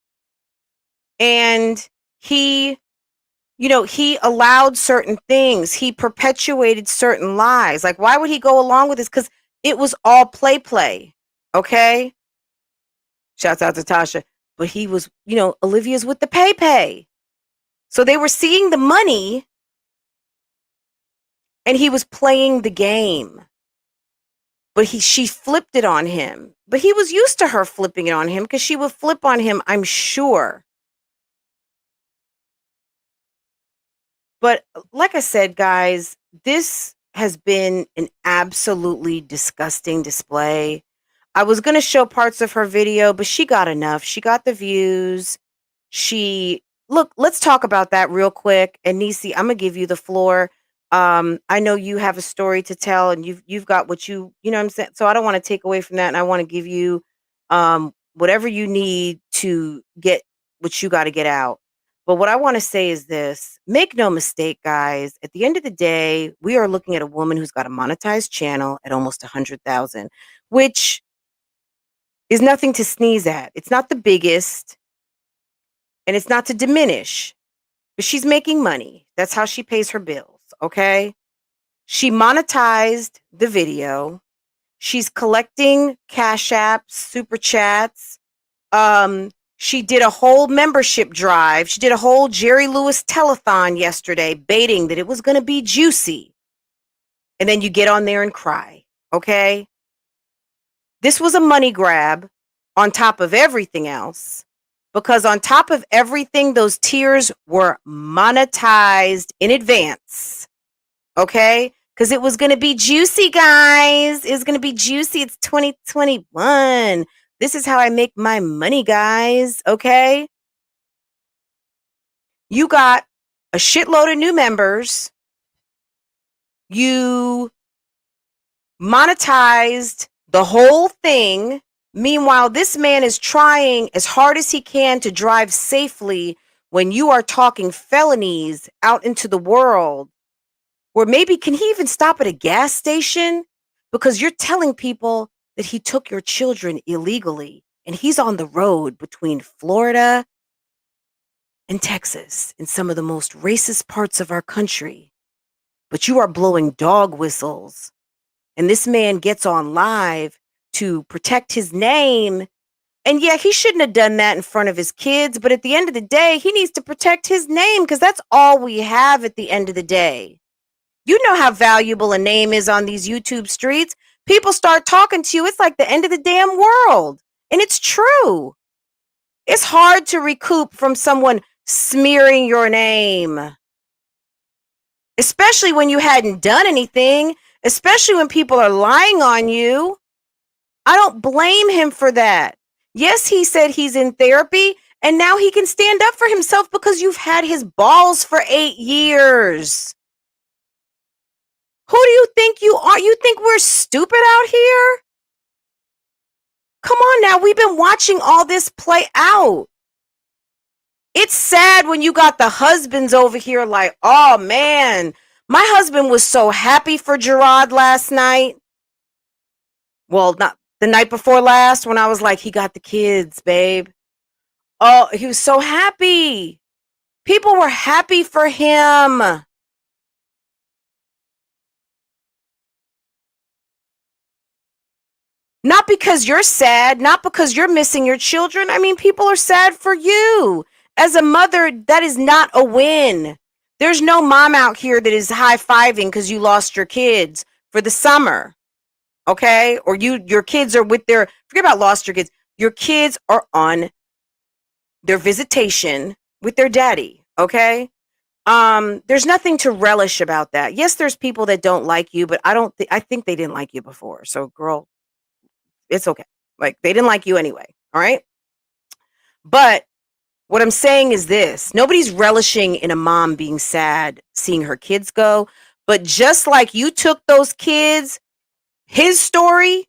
And he, you know, he allowed certain things. He perpetuated certain lies. Like, why would he go along with this? Because it was all play. Okay. Shouts out to Tasha. But he was, you know, Olivia's with the pay. So they were seeing the money and he was playing the game. But she flipped it on him. But he was used to her flipping it on him because she would flip on him, I'm sure. But like I said, guys, this has been an absolutely disgusting display. I was going to show parts of her video, but she got enough. She got the views. Look, let's talk about that real quick. And Nisi, I'm going to give you the floor. I know you have a story to tell and you've got what you know what I'm saying? So I don't want to take away from that. And I want to give you whatever you need to get what you got to get out. But what I want to say is this: make no mistake, guys, at the end of the day, we are looking at a woman who's got a monetized channel at almost 100,000, which is nothing to sneeze at. It's not the biggest and it's not to diminish, but she's making money. That's how she pays her bills. Okay. She monetized the video. She's collecting cash apps, super chats. She did a whole membership drive. She did a whole Jerry Lewis telethon yesterday, baiting that it was going to be juicy. And then you get on there and cry. Okay. This was a money grab on top of everything else, because on top of everything, those tears were monetized in advance. Okay. Because it was going to be juicy, guys. It was going to be juicy. It's 2021. This is how I make my money, guys. Okay. You got a shitload of new members. You monetized the whole thing. Meanwhile, this man is trying as hard as he can to drive safely when you are talking felonies out into the world. Or maybe can he even stop at a gas station? Because you're telling people that he took your children illegally and he's on the road between Florida and Texas in some of the most racist parts of our country. But you are blowing dog whistles. And this man gets on live to protect his name. And yeah, he shouldn't have done that in front of his kids. But at the end of the day, he needs to protect his name because that's all we have at the end of the day. You know how valuable a name is on these YouTube streets. People start talking to you. It's like the end of the damn world. And it's true. It's hard to recoup from someone smearing your name, especially when you hadn't done anything, especially when people are lying on you. I don't blame him for that. Yes, he said he's in therapy and now he can stand up for himself because you've had his balls for 8 years. Who do you think you are? You think we're stupid out here? Come on now. We've been watching all this play out. It's sad when you got the husbands over here like, oh man, my husband was so happy for Gerard last night. Well, not the night before last when I was like, he got the kids, babe. Oh, he was so happy. People were happy for him. Not because you're sad, not because you're missing your children. I mean, people are sad for you. As a mother, that is not a win. There's no mom out here that is high-fiving because you lost your kids for the summer. Okay? Or your kids are with forget about lost your kids. Your kids are on their visitation with their daddy. Okay? There's nothing to relish about that. Yes, there's people that don't like you, but I think they didn't like you before. So girl, it's okay. Like they didn't like you anyway. All right. But what I'm saying is this: nobody's relishing in a mom being sad seeing her kids go. But just like you took those kids, his story,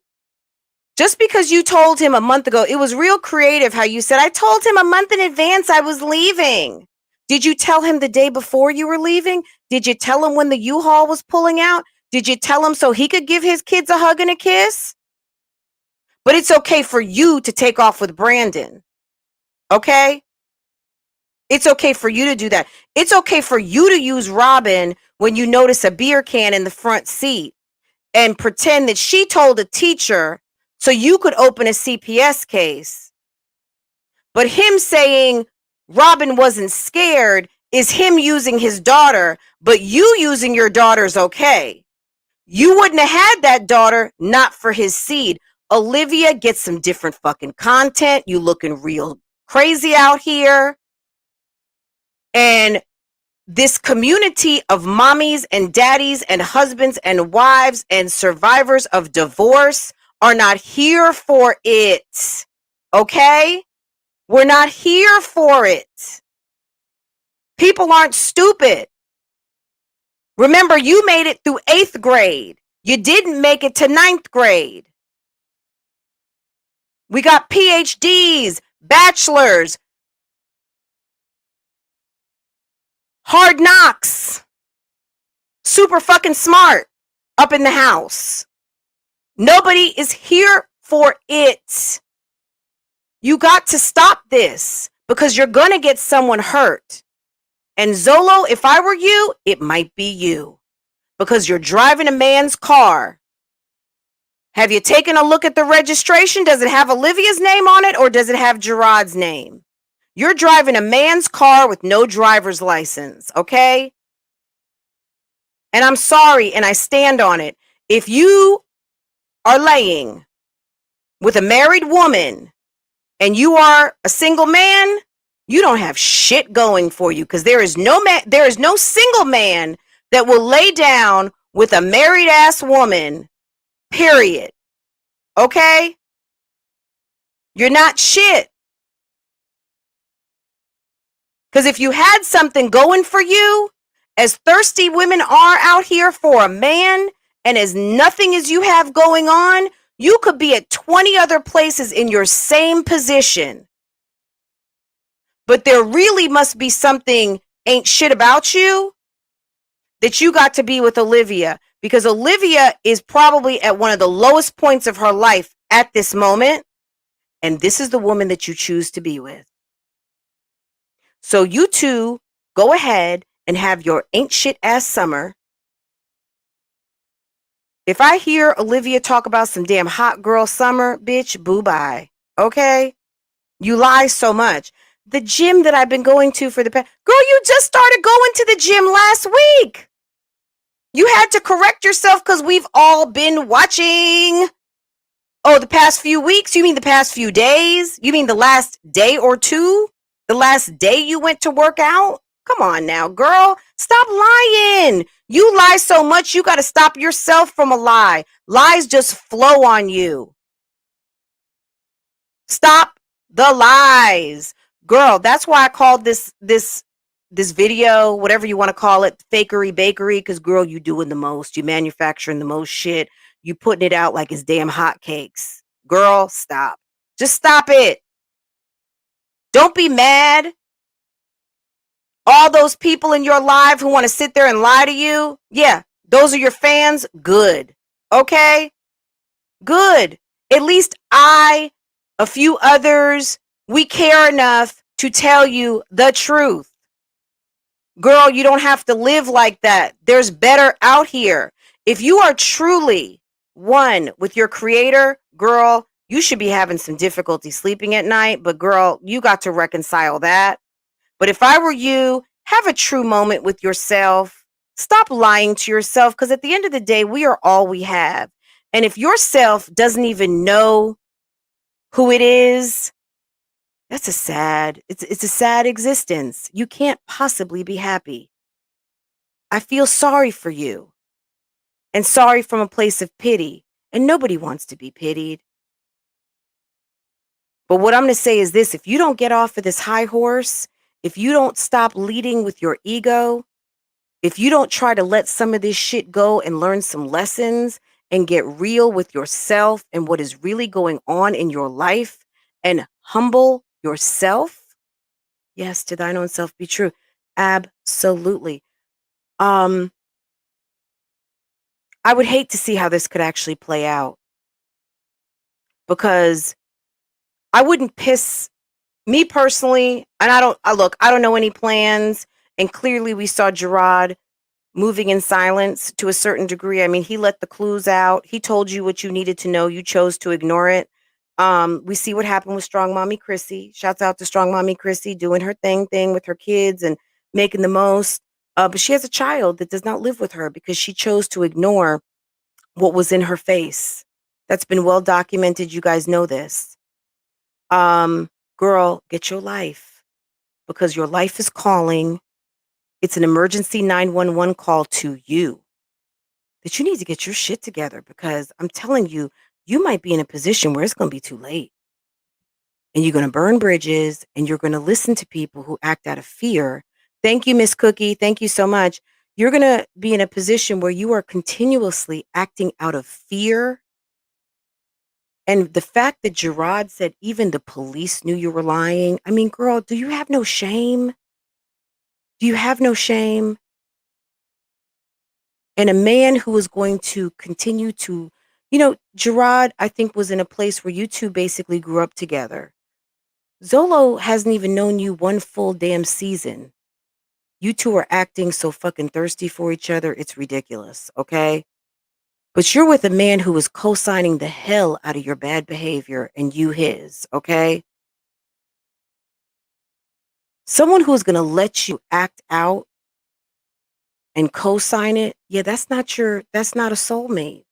just because you told him a month ago, it was real creative how you said, I told him a month in advance I was leaving. Did you tell him the day before you were leaving? Did you tell him when the U-Haul was pulling out? Did you tell him so he could give his kids a hug and a kiss? But it's okay for you to take off with Brandon. Okay? It's okay for you to do that. It's okay for you to use Robin when you notice a beer can in the front seat and pretend that she told a teacher so you could open a CPS case. But him saying Robin wasn't scared is him using his daughter, but you using your daughter's okay. You wouldn't have had that daughter not for his seed. Olivia, get some different fucking content. You looking real crazy out here. And this community of mommies and daddies and husbands and wives and survivors of divorce are not here for it. Okay? We're not here for it. People aren't stupid. Remember, you made it through 8th grade. You didn't make it to 9th grade. We got PhDs, bachelors, hard knocks, super fucking smart up in the house. Nobody is here for it. You got to stop this because you're going to get someone hurt. And Zolo, if I were you, it might be you because you're driving a man's car. Have you taken a look at the registration? Does it have Olivia's name on it or does it have Gerard's name? You're driving a man's car with no driver's license, okay? And I'm sorry, and I stand on it. If you are laying with a married woman and you are a single man, you don't have shit going for you because there is no single man that will lay down with a married ass woman, period. Okay? You're not shit. Because if you had something going for you, as thirsty women are out here for a man, and as nothing as you have going on, you could be at 20 other places in your same position. But there really must be something ain't shit about you that you got to be with Olivia. Because Olivia is probably at one of the lowest points of her life at this moment. And this is the woman that you choose to be with. So you two go ahead and have your ain't shit ass summer. If I hear Olivia talk about some damn hot girl summer, bitch, boo bye. Okay? You lie so much. The gym that I've been going to for the past... Girl, you just started going to the gym last week. You had to correct yourself because we've all been watching. Oh, the past few weeks? You mean the past few days? You mean the last day or two? The last day you went to work out? Come on now, girl. Stop lying. You lie so much, you got to stop yourself from a lie. Lies just flow on you. Stop the lies. Girl, that's why I called this video, whatever you want to call it, fakery bakery, because girl, you doing the most. You manufacturing the most shit. You putting it out like it's damn hotcakes. Girl, stop. Just stop it. Don't be mad. All those people in your life who want to sit there and lie to you, yeah, those are your fans. Good. Okay? Good. At least I, a few others, we care enough to tell you the truth. Girl, you don't have to live like that. There's better out here. If you are truly one with your creator, girl, you should be having some difficulty sleeping at night, but girl, you got to reconcile that. But if I were you, have a true moment with yourself. Stop lying to yourself because at the end of the day, we are all we have. And if yourself doesn't even know who it is, that's it's a sad existence. You can't possibly be happy. I feel sorry for you and sorry from a place of pity. And nobody wants to be pitied. But what I'm going to say is this, if you don't get off of this high horse, if you don't stop leading with your ego, if you don't try to let some of this shit go and learn some lessons and get real with yourself and what is really going on in your life and humble yourself, yes, to thine own self be true. Absolutely. I would hate to see how this could actually play out because I wouldn't piss Me personally, and I don't know any plans. And clearly we saw Gerard moving in silence to a certain degree. I mean, he let the clues out. He told you what you needed to know. You chose to ignore it. We see what happened with Strong Mommy Chrissy. Shouts out to Strong Mommy Chrissy doing her thing with her kids and making the most. But she has a child that does not live with her because she chose to ignore what was in her face. That's been well documented. You guys know this. Um, Girl, get your life because your life is calling. It's an emergency 911 call to you that you need to get your shit together because I'm telling you, you might be in a position where it's going to be too late and you're going to burn bridges and you're going to listen to people who act out of fear. Thank you, Miss Cookie. Thank you so much. You're going to be in a position where you are continuously acting out of fear. And the fact that Gerard said even the police knew you were lying. I mean, girl, do you have no shame? Do you have no shame? And a man who is going to continue to, Gerard, I think, was in a place where you two basically grew up together. Zolo hasn't even known you one full damn season. You two are acting so fucking thirsty for each other. It's ridiculous, okay? But you're with a man who is co-signing the hell out of your bad behavior and you his, okay? Someone who's going to let you act out and co-sign it, yeah, that's not a soulmate.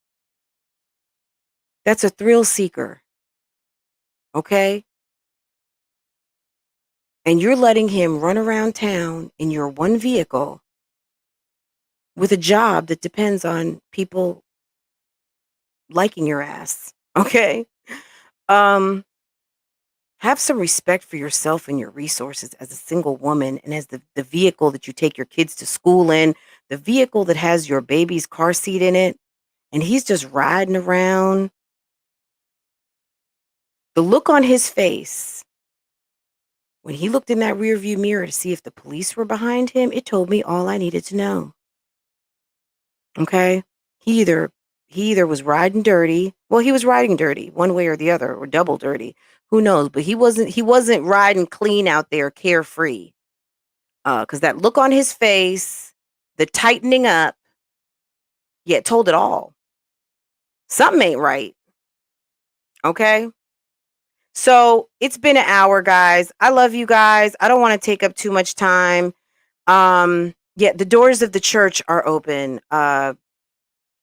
That's a thrill seeker, okay? And you're letting him run around town in your one vehicle with a job that depends on people liking your ass, okay? Um, have some respect for yourself and your resources as a single woman and as the vehicle that you take your kids to school in, the vehicle that has your baby's car seat in it, and he's just riding around. The look on his face when he looked in that rearview mirror to see if the police were behind him, it told me all I needed to know. Okay? He either was riding dirty. Well, he was riding dirty one way or the other, or double dirty. Who knows? But he wasn't riding clean out there, carefree. Because that look on his face, the tightening up, yeah, it told it all. Something ain't right. Okay? So it's been an hour, guys. I love you guys. I don't want to take up too much time. Yeah, the doors of the church are open.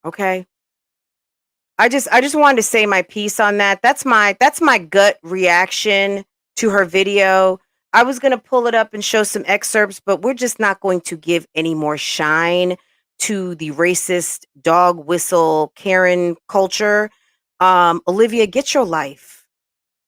Okay. I just wanted to say my piece on that. That's my gut reaction to her video. I was going to pull it up and show some excerpts, but we're just not going to give any more shine to the racist dog whistle Karen culture. Olivia, get your life.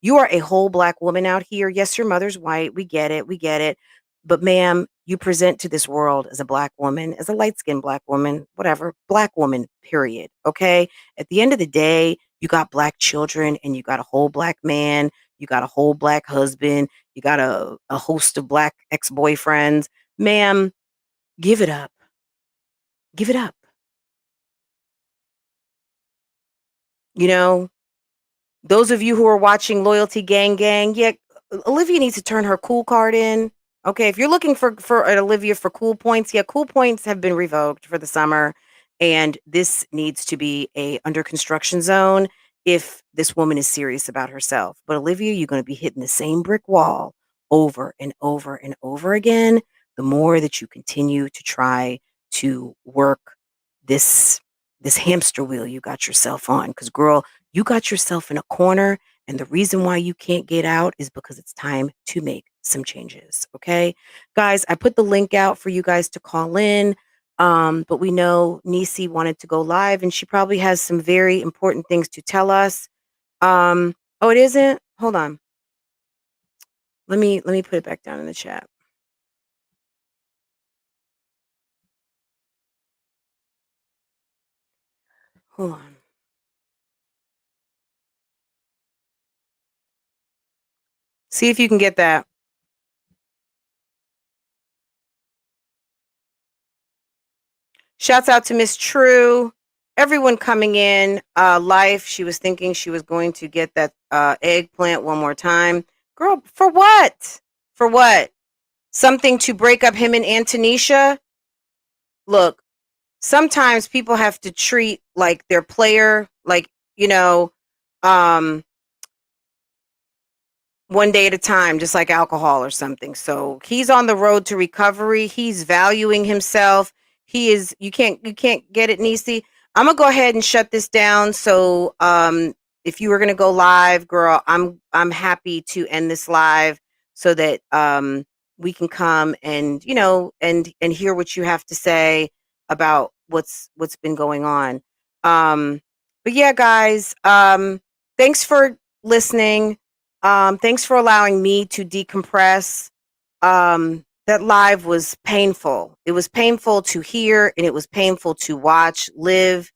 You are a whole black woman out here. Yes, your mother's white. We get it. We get it. But ma'am, you present to this world as a black woman, as a light-skinned black woman, whatever, black woman, period. Okay. At the end of the day, you got black children and you got a whole black man. You got a whole black husband. You got a host of black ex-boyfriends. Ma'am, give it up. Give it up. You know, those of you who are watching Loyalty Gang Gang, yeah, Olivia needs to turn her cool card in. Okay, if you're looking for an Olivia for cool points, yeah, cool points have been revoked for the summer, and this needs to be a under construction zone if this woman is serious about herself. But Olivia, you're going to be hitting the same brick wall over and over and over again. The more that you continue to try to work this hamster wheel you got yourself on, because girl, you got yourself in a corner, and the reason why you can't get out is because it's time to make some changes. Okay, guys, I put the link out for you guys to call in. But we know Nisi wanted to go live, and she probably has some very important things to tell us. Oh, it isn't. Hold on. Let me put it back down in the chat. Hold on. See if you can get that. Shouts out to Miss True. Everyone coming in. Life. She was thinking she was going to get that eggplant one more time. Girl, for what? For what? Something to break up him and Antonisha? Look, sometimes people have to treat like their player, like, one day at a time, just like alcohol or something. So he's on the road to recovery. He's valuing himself. He is, you can't get it, Nisi. I'm gonna go ahead and shut this down. So if you were gonna go live, girl, I'm happy to end this live so that we can come and and hear what you have to say about what's been going on. But yeah, guys, thanks for listening. Thanks for allowing me to decompress. That live was painful. It was painful to hear and it was painful to watch. Liv,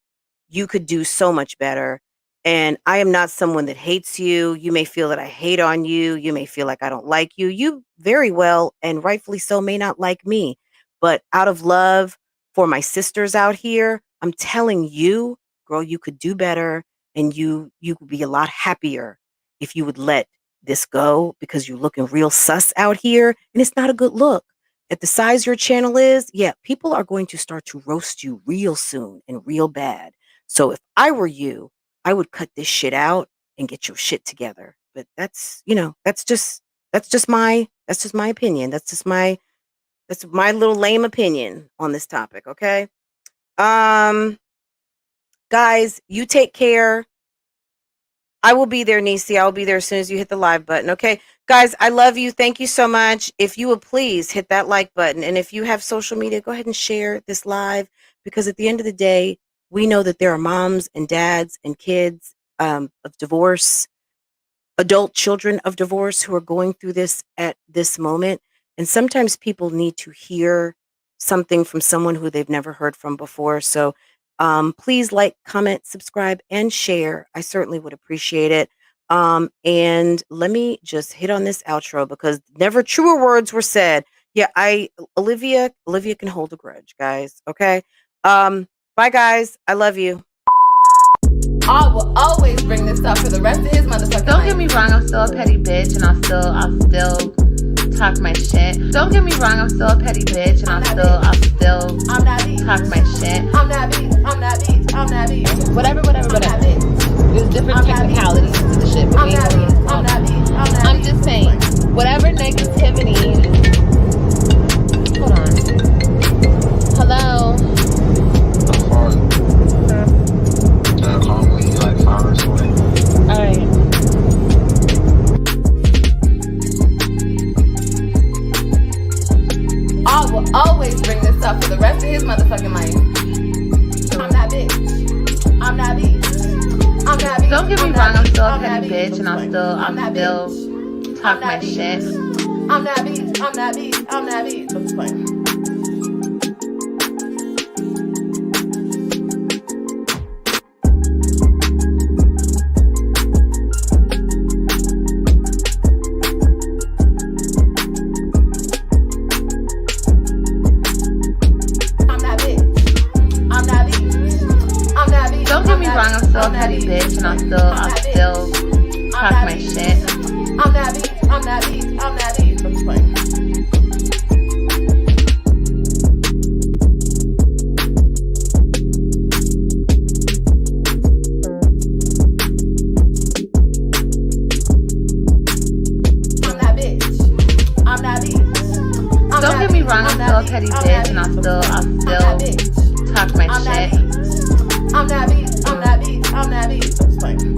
you could do so much better. And I am not someone that hates you. You may feel that I hate on you. You may feel like I don't like you. You very well and rightfully so may not like me. But out of love for my sisters out here, I'm telling you, girl, you could do better and you could be a lot happier if you would let this go, because you're looking real sus out here and it's not a good look. At the size your channel is, yeah, people are going to start to roast you real soon and real bad. So if I were you, I would cut this shit out and get your shit together. But that's just my opinion. That's my little lame opinion on this topic, okay? Guys, you take care. I will be there, Nisi. I'll be there as soon as you hit the live button. Okay, guys, I love you. Thank you so much. If you would please hit that like button. And if you have social media, go ahead and share this live, because at the end of the day, we know that there are moms and dads and kids of divorce, adult children of divorce who are going through this at this moment. And sometimes people need to hear something from someone who they've never heard from before. So please like, comment, subscribe, and share. I certainly would appreciate it. And let me just hit on this outro, because never truer words were said. Yeah, Olivia can hold a grudge, guys. Okay. Bye, guys. I love you. I will always bring this up for the rest of his motherfucking Don't life. get me wrong, I'm still a petty bitch and I'll still talk my shit. Don't get me wrong, I'm still a petty bitch and I'll still talk my shit. I'm that bitch. Whatever. There's different technicalities to the shit. But I'm just saying, whatever negativity. Hold on. Hello. Like 5 hours away. All right. I will always bring this up for the rest of his motherfucking life. I'm that bitch. Don't get me wrong, I'm still a petty bitch and I'll still talk my shit. I'm that bitch. I'm just playing. Don't get me wrong, I'm still a petty bitch and I'll still talk my shit. I'm that bitch. I'm just playing. Don't get me wrong, I'm still a petty bitch and I'll still talk my shit. I'm that bitch. I'm just playing.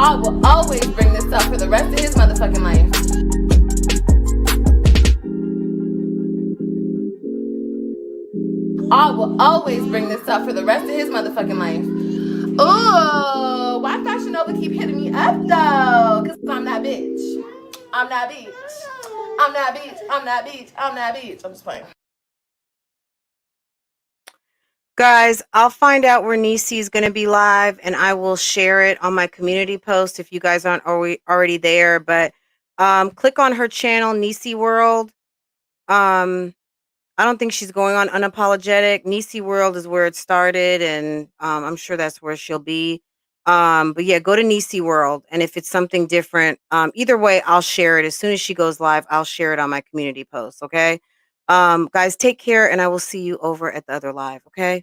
I will always bring this up for the rest of his motherfucking life. I will always bring this up for the rest of his motherfucking life. Ooh, why Fashion Nova keep hitting me up though? Cause I'm that bitch. I'm that bitch. I'm that bitch. I'm that bitch. I'm that bitch. I'm just playing. Guys, I'll find out where Nisi is going to be live, and I will share it on my community post if you guys aren't already there. But click on her channel, Nisi World. I don't think she's going on Unapologetic. Nisi World is where it started, and I'm sure that's where she'll be. But yeah, go to Nisi World, and if it's something different, either way, I'll share it. As soon as she goes live, I'll share it on my community post, okay? Guys, take care, and I will see you over at the other live, okay?